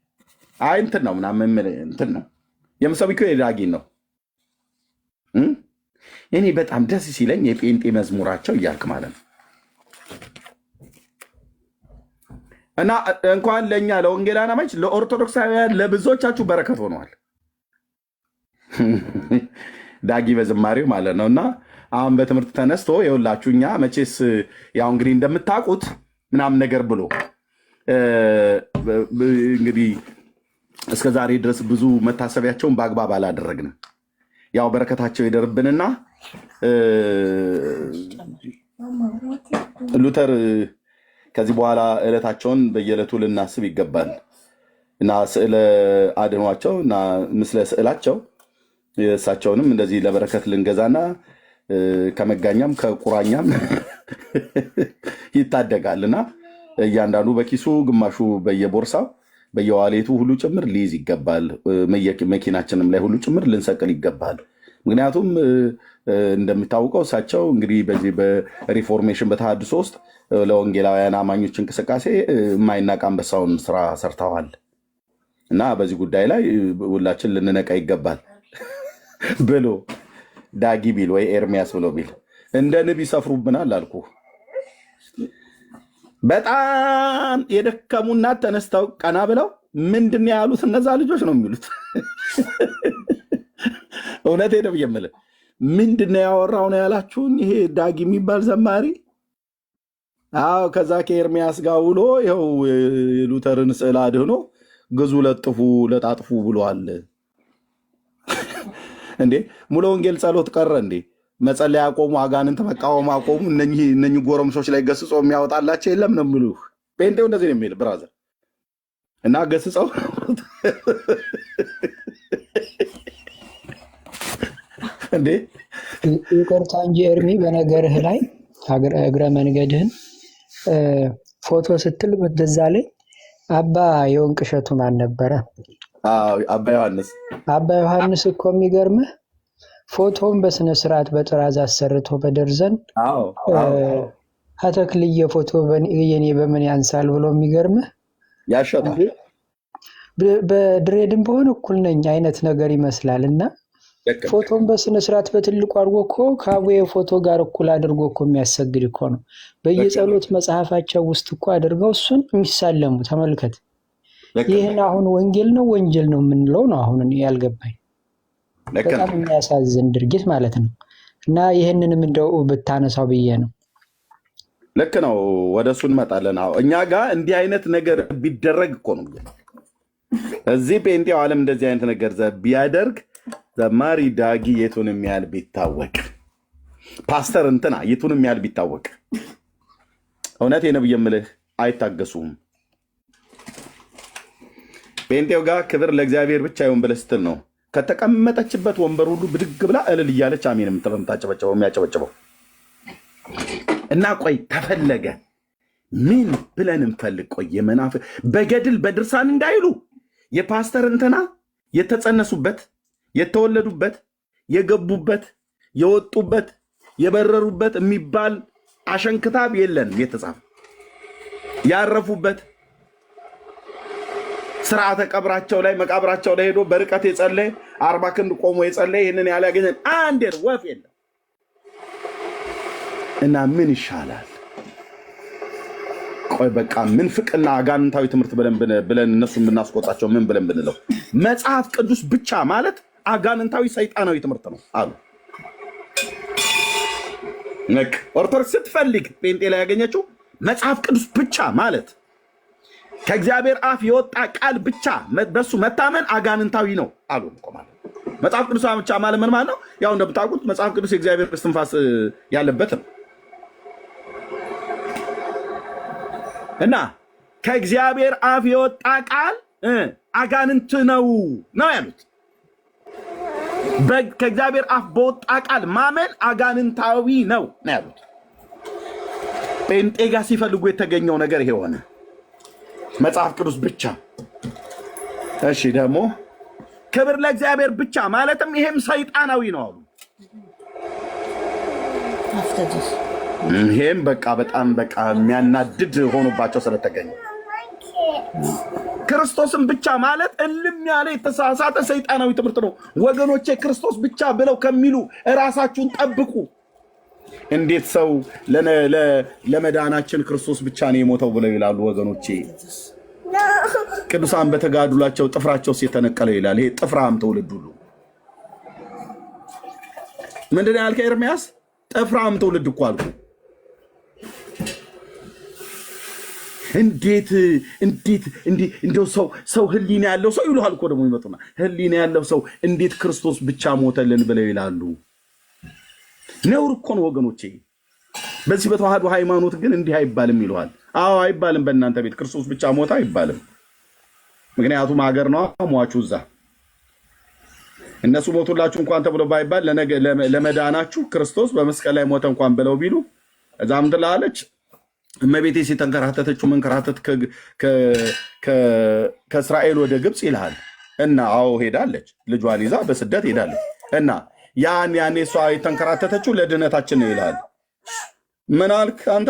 አይ እንትን ነው ምናምን እንትን ነው የምሰሚው እኮ የዳጊን ነው። እኔ በጣም ደስ ሲለኝ የጴንጤ መዝሙራቸው እያልክ ማለት ነው። እና እንኳን ለእኛ ለወንጌላውያን አማኞች ለኦርቶዶክሳውያን ለብዙዎቻችሁ በረከት ሆነዋል ዳጊ በዝማሬው ማለት ነው። እና አሁን በትምህርት ተነስቶ የሁላችሁ እኛ መቼስ ያው እንግዲህ እንደምታውቁት ምናምን ነገር ብሎ እንግዲህ እስከ ዛሬ ድረስ ብዙ መታሰቢያቸውን በአግባብ አላደረግንም። ያው በረከታቸው ይደርብንና ሉተር ከዚህ በኋላ ዕለታቸውን በየዕለቱ ልናስብ ይገባል እና ስዕለ አድኗቸው እና ምስለ ስዕላቸው እሳቸውንም እንደዚህ ለበረከት ልንገዛና ከመጋኛም ከቁራኛም ይታደጋልና እያንዳንዱ በኪሱ ግማሹ በየቦርሳው በየዋሌቱ ሁሉ ጭምር ሊይዝ ይገባል። መኪናችንም ላይ ሁሉ ጭምር ልንሰቅል ይገባል። ምክንያቱም እንደሚታወቀው እሳቸው እንግዲህ በዚህ በሪፎርሜሽን በተሃድሶ ውስጥ ለወንጌላውያን አማኞች እንቅስቃሴ የማይናቅ አንበሳውን ስራ ሰርተዋል እና በዚህ ጉዳይ ላይ ሁላችን ልንነቃ ይገባል ብሎ ዳጊ ቢል ወይ ኤርሚያስ ብሎ ቢል እንደ ንብ ይሰፍሩብናል አልኩ። በጣም የደከሙና ተነስተው ቀና ብለው ምንድን ነው ያሉት እነዛ ልጆች ነው የሚሉት። እውነቴን ነው የምልህ። ምንድን ነው ያወራው ነው ያላችሁን? ይሄ ዳጊ የሚባል ዘማሪ አዎ፣ ከዛ ከኤርሚያስ ጋር ውሎ ይኸው ሉተርን ስዕል አድህኖ ግዙ፣ ለጥፉ፣ ለጣጥፉ ብሏል። እንዴ ሙሉ ወንጌል ጸሎት ቀረ እንዴ? መጸለይ አቆሙ፣ አጋንንት መቃወም አቆሙ። እነኚህ ጎረምሶች ላይ ገስጾ የሚያወጣላቸው የለም ነው የምልህ። ጴንጤው እንደዚህ ነው የሚል ብራዘር እና ገስጸው እንዴ ይቅርታ እንጂ ኤርሚ በነገርህ ላይ እግረ መንገድህን ፎቶ ስትል በዛ ላይ አባ የወንቅ እሸቱ ማን ነበረ? አባ ዮሐንስ። አባ ዮሐንስ እኮ የሚገርምህ ፎቶውን በስነ ስርዓት በጥራዝ አሰርቶ በደርዘን አተክልየ ፎቶ የኔ በምን ያንሳል ብሎ የሚገርምህ ያሸጣል። በድሬድም በሆነ እኩል ነኝ አይነት ነገር ይመስላል። እና ፎቶን በስነ ስርዓት በትልቁ አድርጎ እኮ ከአቡዬ ፎቶ ጋር እኩል አድርጎ እኮ የሚያሰግድ እኮ ነው። በየጸሎት መጽሐፋቸው ውስጥ እኮ አድርገው እሱን የሚሳለሙ ተመልከት። ይህን አሁን ወንጌል ነው ወንጀል ነው የምንለው ነው አሁን ያልገባኝ። በጣም የሚያሳዝን ድርጊት ማለት ነው። እና ይህንንም እንደው ብታነሳው ብዬ ነው። ልክ ነው። ወደ እሱ እንመጣለን። እኛ ጋር እንዲህ አይነት ነገር ቢደረግ እኮ ነው እዚህ ጴንጤው ዓለም እንደዚህ አይነት ነገር ቢያደርግ ዘማሪ ዳጊ የቱንም ያህል ቢታወቅ፣ ፓስተር እንትና የቱንም ያህል ቢታወቅ፣ እውነት የነብይ የምልህ አይታገሱም። ጴንጤው ጋር ክብር ለእግዚአብሔር ብቻ ይሁን ብለህ ስትል ነው ከተቀመጠችበት ወንበር ሁሉ ብድግ ብላ እልል እያለች አሜን የምታጨበጭበው የሚያጨበጭበው። እና ቆይ ተፈለገ ምን ብለን እንፈልግ? ቆይ የመናፍቅ በገድል በድርሳን እንዳይሉ የፓስተር እንትና የተጸነሱበት የተወለዱበት የገቡበት የወጡበት የበረሩበት የሚባል አሸንክታብ የለን የተጻፈ ያረፉበት ስርዓተ ቀብራቸው ላይ መቃብራቸው ላይ ሄዶ በርቀት የጸለየ 40 ክንድ ቆሞ የጸለየ ይህንን ያለ ያገኘን አንድ ወፍ የለም። እና ምን ይሻላል? ቆይ በቃ ምን ፍቅና አጋንንታዊ ትምህርት ብለን እነሱን ብናስቆጣቸው ምን ብለን ብንለው መጽሐፍ ቅዱስ ብቻ ማለት አጋንንታዊ ሰይጣናዊ ትምህርት ነው አሉ። ኦርቶዶክስ ስትፈልግ ጴንጤ ላይ ያገኘችው መጽሐፍ ቅዱስ ብቻ ማለት ከእግዚአብሔር አፍ የወጣ ቃል ብቻ በሱ መታመን አጋንንታዊ ነው አሉ። መጽሐፍ ቅዱስ ብቻ ማለት ምን ማለት ነው? ያው እንደምታውቁት መጽሐፍ ቅዱስ የእግዚአብሔር እስትንፋስ ያለበት ነው እና ከእግዚአብሔር አፍ የወጣ ቃል አጋንንት ነው ያሉት። ከእግዚአብሔር አፍ በወጣ ቃል ማመን አጋንንታዊ ነው ያሉት። ጴንጤ ጋር ሲፈልጉ የተገኘው ነገር ይሄ ሆነ። መጽሐፍ ቅዱስ ብቻ። እሺ ደግሞ ክብር ለእግዚአብሔር ብቻ ማለትም ይሄም ሰይጣናዊ ነው አሉ። ይሄም በቃ በጣም በቃ የሚያናድድ ሆኖባቸው ስለተገኘ ክርስቶስን ብቻ ማለት እልም ያለ የተሳሳተ ሰይጣናዊ ትምህርት ነው ወገኖቼ። ክርስቶስ ብቻ ብለው ከሚሉ እራሳችሁን ጠብቁ። እንዴት ሰው ለመዳናችን ክርስቶስ ብቻ ነው የሞተው ብለው ይላሉ ወገኖቼ? ቅዱሳን በተጋድሏቸው ጥፍራቸው የተነቀለ ይላል። ይሄ ጥፍራም ትውልድ ሁሉ ምንድን ያልከ ኤርሚያስ? ጥፍራም ትውልድ እኮ አልኩ። እንዴት እንደው ሰው ህሊና ያለው ሰው ይሉሃል እኮ ደግሞ ይመጡና ህሊና ያለው ሰው እንዴት ክርስቶስ ብቻ ሞተልን ብለው ይላሉ። ነውር እኮ ነው ወገኖቼ። በዚህ በተዋህዶ ሃይማኖት ግን እንዲህ አይባልም ይሉሃል። አዎ አይባልም። በእናንተ ቤት ክርስቶስ ብቻ ሞተ አይባልም። ምክንያቱም ሀገር ነው ሟቹ እዛ። እነሱ ሞቱላችሁ እንኳን ተብሎ ባይባል ለመዳናችሁ ክርስቶስ በመስቀል ላይ ሞተ እንኳን ብለው ቢሉ እዛም ትላለች እመቤቴ ሲተንከራተተችው መንከራተት ከእስራኤል ወደ ግብፅ ይልሃል እና አዎ ሄዳለች። ልጇን ይዛ በስደት ሄዳለች እና ያኔ እሷ የተንከራተተችው ለድነታችን ነው ይልሃል። ምን አልክ አንተ?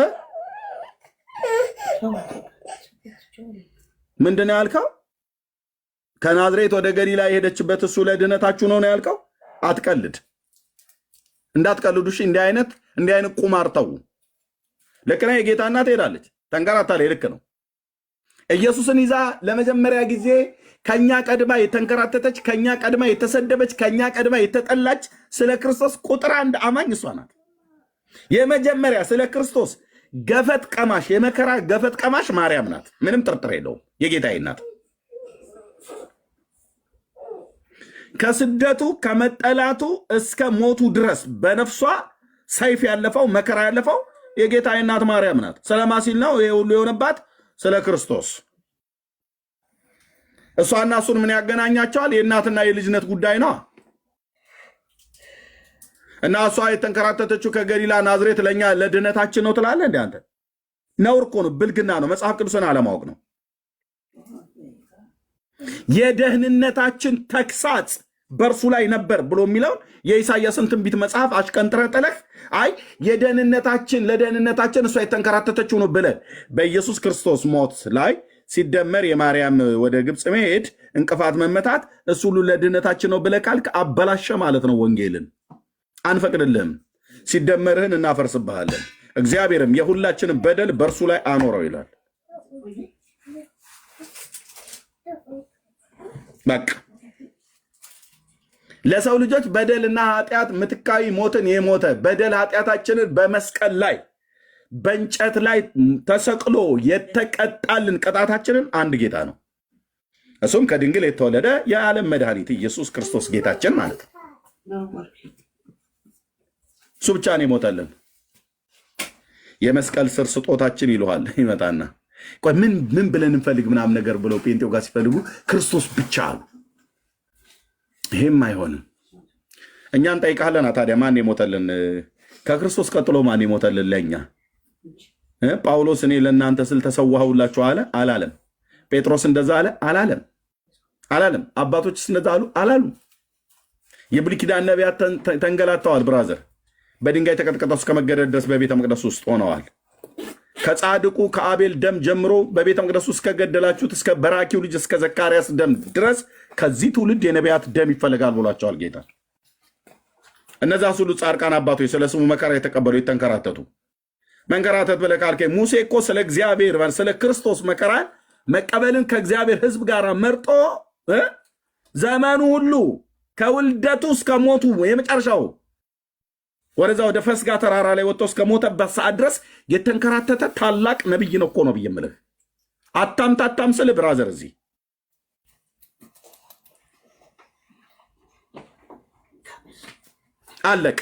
ምንድን ነው ያልከው? ከናዝሬት ወደ ገሊላ የሄደችበት እሱ ለድነታችሁ ነው ያልከው? አትቀልድ፣ እንዳትቀልዱ እሺ። እንዲህ አይነት ቁማር ተው። ልክ ነህ። የጌታ እናት ሄዳለች፣ ተንከራታለች። ልክ ነው። ኢየሱስን ይዛ ለመጀመሪያ ጊዜ ከኛ ቀድማ የተንከራተተች፣ ከኛ ቀድማ የተሰደበች፣ ከኛ ቀድማ የተጠላች ስለ ክርስቶስ ቁጥር 1 አማኝ እሷ ናት። የመጀመሪያ ስለ ክርስቶስ ገፈት ቀማሽ፣ የመከራ ገፈት ቀማሽ ማርያም ናት። ምንም ጥርጥር የለውም። የጌታዬ እናት ከስደቱ ከመጠላቱ እስከ ሞቱ ድረስ በነፍሷ ሰይፍ ያለፈው መከራ ያለፈው የጌታ እናት ማርያም ናት። ስለማሲል ነው ይሄ ሁሉ የሆነባት? ስለ ክርስቶስ። እሷና እሱን ምን ያገናኛቸዋል? የእናትና የልጅነት ጉዳይ ነው። እና እሷ የተንከራተተችው ከገሊላ ናዝሬት ለእኛ ለድነታችን ነው ትላለህ እንደ አንተ? ነውር እኮ ነው፣ ብልግና ነው፣ መጽሐፍ ቅዱስን አለማወቅ ነው። የደህንነታችን ተግሳጽ በእርሱ ላይ ነበር ብሎ የሚለውን የኢሳያስን ትንቢት መጽሐፍ አሽቀንጥረህ ጥለህ አይ የደህንነታችን ለደህንነታችን እሷ የተንከራተተችው ነው ብለህ በኢየሱስ ክርስቶስ ሞት ላይ ሲደመር የማርያም ወደ ግብፅ መሄድ እንቅፋት መመታት እሱ ሁሉ ለድህነታችን ነው ብለህ ካልክ አበላሸ ማለት ነው። ወንጌልን አንፈቅድልህም። ሲደመርህን እናፈርስብሃለን። እግዚአብሔርም የሁላችንን በደል በእርሱ ላይ አኖረው ይላል። በቃ ለሰው ልጆች በደልና ኃጢአት ምትካዊ ሞትን የሞተ በደል ኃጢአታችንን በመስቀል ላይ በእንጨት ላይ ተሰቅሎ የተቀጣልን ቅጣታችንን አንድ ጌታ ነው። እሱም ከድንግል የተወለደ የዓለም መድኃኒት ኢየሱስ ክርስቶስ ጌታችን ማለት ነው። እሱ ብቻ ነው የሞተልን። የመስቀል ስር ስጦታችን ይለዋል። ይመጣና ቆይ ምን ብለን እንፈልግ ምናምን ነገር ብለው ጴንጤው ጋር ሲፈልጉ ክርስቶስ ብቻ አሉ። ይሄም አይሆንም። እኛ እንጠይቃለን። ታዲያ ማን የሞተልን? ከክርስቶስ ቀጥሎ ማን የሞተልን ለእኛ? ጳውሎስ እኔ ለእናንተ ስል ተሰዋሁላችሁ አለ አላለም? ጴጥሮስ እንደዛ አለ አላለም? አባቶችስ እንደዛ አሉ አላሉም? የብሉይ ኪዳን ነቢያት ተንገላተዋል። ብራዘር በድንጋይ ተቀጥቅጠው እስከ መገደል ድረስ በቤተ መቅደስ ውስጥ ሆነዋል። ከጻድቁ ከአቤል ደም ጀምሮ በቤተ መቅደስ ውስጥ ከገደላችሁት እስከ በራኪው ልጅ እስከ ዘካርያስ ደም ድረስ ከዚህ ትውልድ የነቢያት ደም ይፈልጋል ብሏቸዋል ጌታ። እነዛ ሁሉ ጻድቃን አባቶች ስለ ስሙ መከራ የተቀበሉ የተንከራተቱ መንከራተት ብለህ ካልከኝ ሙሴ እኮ ስለ እግዚአብሔር ስለ ክርስቶስ መከራ መቀበልን ከእግዚአብሔር ሕዝብ ጋር መርጦ ዘመኑ ሁሉ ከውልደቱ እስከ ሞቱ የመጨረሻው ወደዛ ወደ ፈስጋ ተራራ ላይ ወጥቶ እስከ ሞተበት ሰዓት ድረስ የተንከራተተ ታላቅ ነብይ ነው እኮ ነው ብዬ የምልህ። አታምታታም ስል ብራዘር እዚህ አለቅ።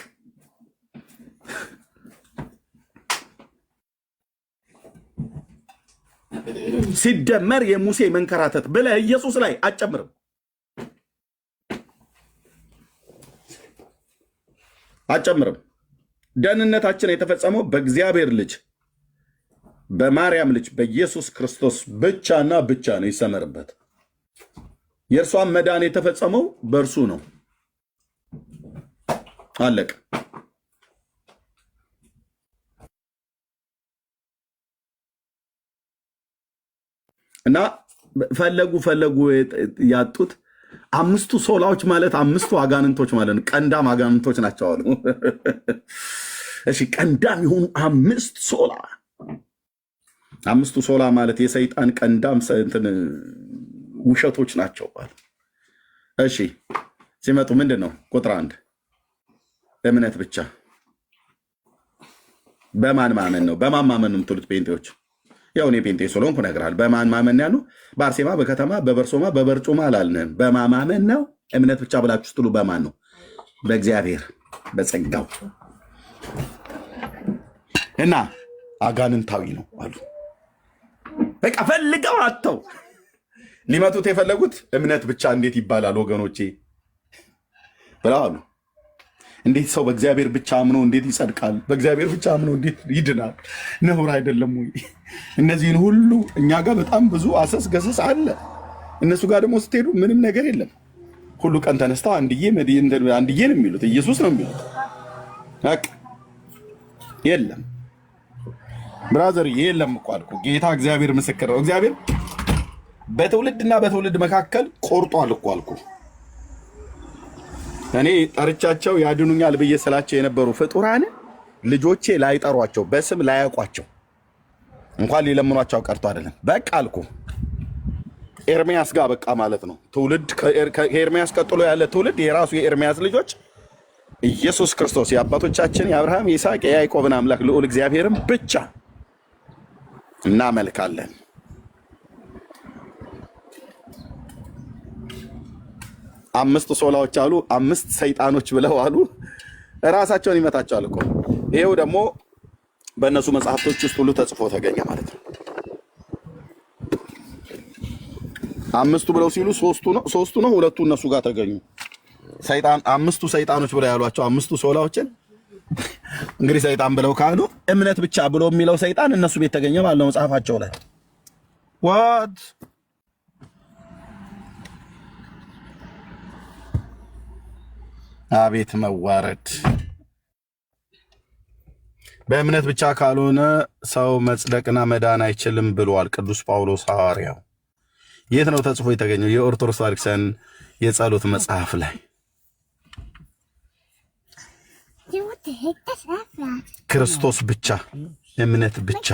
ሲደመር የሙሴ መንከራተት ብለህ ኢየሱስ ላይ አጨምርም። ደህንነታችን የተፈጸመው በእግዚአብሔር ልጅ በማርያም ልጅ በኢየሱስ ክርስቶስ ብቻና ብቻ ነው። ይሰመርበት። የእርሷን መዳን የተፈጸመው በእርሱ ነው። አለቅ። እና ፈለጉ ያጡት አምስቱ ሶላዎች ማለት አምስቱ አጋንንቶች ማለት ነው። ቀንዳም አጋንንቶች ናቸው አሉ። እሺ ቀንዳም የሆኑ አምስቱ ሶላ ማለት የሰይጣን ቀንዳም ውሸቶች ናቸው አሉ። እሺ ሲመጡ ምንድን ነው? ቁጥር 1 እምነት ብቻ። በማን ማመን ነው? በማን ማመን ነው የምትሉት ጴንጤዎች? ያው እኔ ጴንጤ ስለሆንኩ እነግርሃለሁ። በማን ማመን ያሉ? በአርሴማ በከተማ በበርሶማ በበርጩማ አላልንም። በማማመን ነው። እምነት ብቻ ብላችሁ ስትሉ በማን ነው? በእግዚአብሔር በጸጋው እና አጋንንታዊ ነው አሉ። በቃ ፈልገው አጥተው ሊመቱት የፈለጉት እምነት ብቻ እንዴት ይባላል ወገኖቼ ብለው አሉ። እንዴት ሰው በእግዚአብሔር ብቻ አምኖ እንዴት ይጸድቃል? በእግዚአብሔር ብቻ አምኖ እንዴት ይድናል? ነውር አይደለም ወይ? እነዚህን ሁሉ እኛ ጋር በጣም ብዙ አሰስ ገሰስ አለ። እነሱ ጋር ደግሞ ስትሄዱ ምንም ነገር የለም። ሁሉ ቀን ተነስተው አንድዬ ነው የሚሉት፣ ኢየሱስ ነው የሚሉት። የለም ብራዘር፣ የለም እኮ አልኩ። ጌታ እግዚአብሔር ምስክር ነው። እግዚአብሔር በትውልድና በትውልድ መካከል ቆርጧል እኮ አልኩ። እኔ ጠርቻቸው ያድኑኛል ብዬ ስላቸው የነበሩ ፍጡራን ልጆቼ ላይጠሯቸው በስም ላያውቋቸው እንኳን ሊለምኗቸው ቀርቶ አይደለም። በቃ አልኩ። ኤርሚያስ ጋር በቃ ማለት ነው። ትውልድ ከኤርሚያስ ቀጥሎ ያለ ትውልድ የራሱ የኤርሚያስ ልጆች ኢየሱስ ክርስቶስ የአባቶቻችን የአብርሃም የይስሐቅ የያዕቆብን አምላክ ልዑል እግዚአብሔርን ብቻ እናመልካለን። 5 ሶላዎች አሉ 5 ሰይጣኖች ብለው አሉ ራሳቸውን ይመታቸዋል እኮ ይሄው ደግሞ በእነሱ መጽሐፍቶች ውስጥ ሁሉ ተጽፎ ተገኘ ማለት ነው 5 ብለው ሲሉ 3ቱ ነው 2ቱ እነሱ ጋር ተገኙ ሰይጣን 5 ሰይጣኖች ብለው ያሏቸው 5 ሶላዎችን እንግዲህ ሰይጣን ብለው ካሉ እምነት ብቻ ብሎ የሚለው ሰይጣን እነሱ ቤት ተገኘ ማለት ነው መጽሐፋቸው ላይ what አቤት መዋረድ በእምነት ብቻ ካልሆነ ሰው መጽደቅና መዳን አይችልም ብሏል ቅዱስ ጳውሎስ ሐዋርያው የት ነው ተጽፎ የተገኘው የኦርቶዶክስ ታሪክሰን የጸሎት መጽሐፍ ላይ ክርስቶስ ብቻ እምነት ብቻ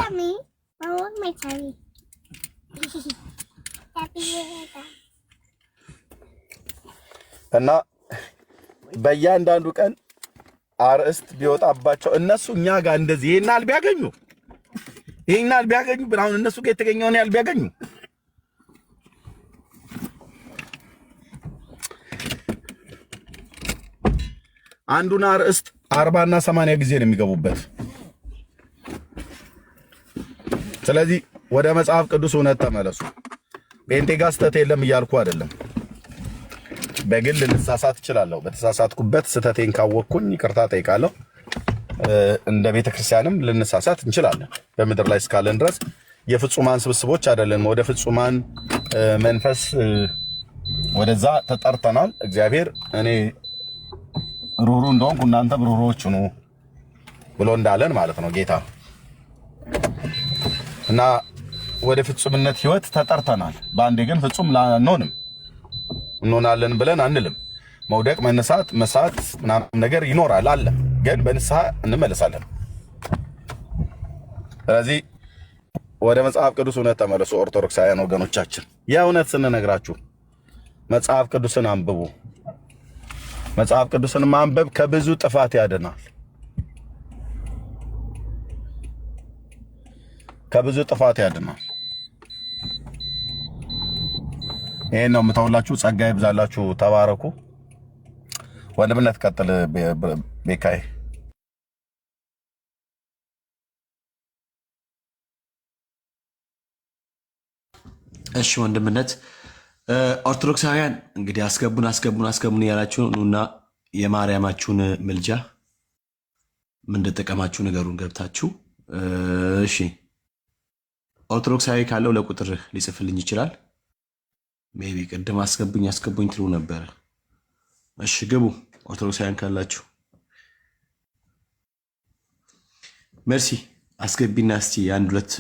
እና በእያንዳንዱ ቀን አርእስት ቢወጣባቸው እነሱ እኛ ጋር እንደዚህ ይሄናል ቢያገኙ ብራውን እነሱ ጋር የተገኘውን ያህል ቢያገኙ አንዱን አርእስት 40 እና 80 ጊዜ ነው የሚገቡበት ስለዚህ ወደ መጽሐፍ ቅዱስ እውነት ተመለሱ ጴንጤጋስ ስተት የለም እያልኩ አይደለም በግል ልንሳሳት እችላለሁ በተሳሳትኩበት ስተቴን ካወቅኩኝ ይቅርታ ጠይቃለሁ እንደ ቤተክርስቲያንም ልንሳሳት እንችላለን በመድር ላይ እስካለን ድረስ የፍጹማን ስብስቦች አይደለም ወደ ፍጹማን መንፈስ ወደዛ ተጠርተናል እግዚአብሔር እኔ ሩሩ እንደሆንኩ እናንተም ሩሩዎች ሁኑ ብሎ እንዳለን ማለት ነው ጌታ እና ወደ ፍጹምነት ህይወት ተጠርተናል በአንዴ ግን ፍጹም ላንሆንም እንሆናለን ብለን አንልም መውደቅ መነሳት መሳት ምናምን ነገር ይኖራል አለ ግን በንስሐ እንመለሳለን ስለዚህ ወደ መጽሐፍ ቅዱስ እውነት ተመለሱ ኦርቶዶክሳውያን ወገኖቻችን የእውነት ስንነግራችሁ መጽሐፍ ቅዱስን አንብቡ መጽሐፍ ቅዱስን ማንበብ ከብዙ ጥፋት ያድናል ከብዙ ጥፋት ያድናል ይሄን ነው የምተውላችሁ ጸጋ ይብዛላችሁ ተባረኩ ወንድምነት ቀጥል ቤካይ እሺ ወንድምነት ኦርቶዶክሳውያን እንግዲህ አስገቡን ያላችሁ ኑና የማርያማችሁን ምልጃ ምን እንደተጠቀማችሁ ነገሩን ገብታችሁ እሺ ኦርቶዶክሳዊ ካለው ለቁጥር ሊጽፍልኝ ይችላል ሜቢ ቅድም አስገቡኝ ትሉ ነበር እሺ ግቡ ኦርቶዶክሳውያን ካላችሁ መርሲ አስገቢና እስቲ አንድ ሁለት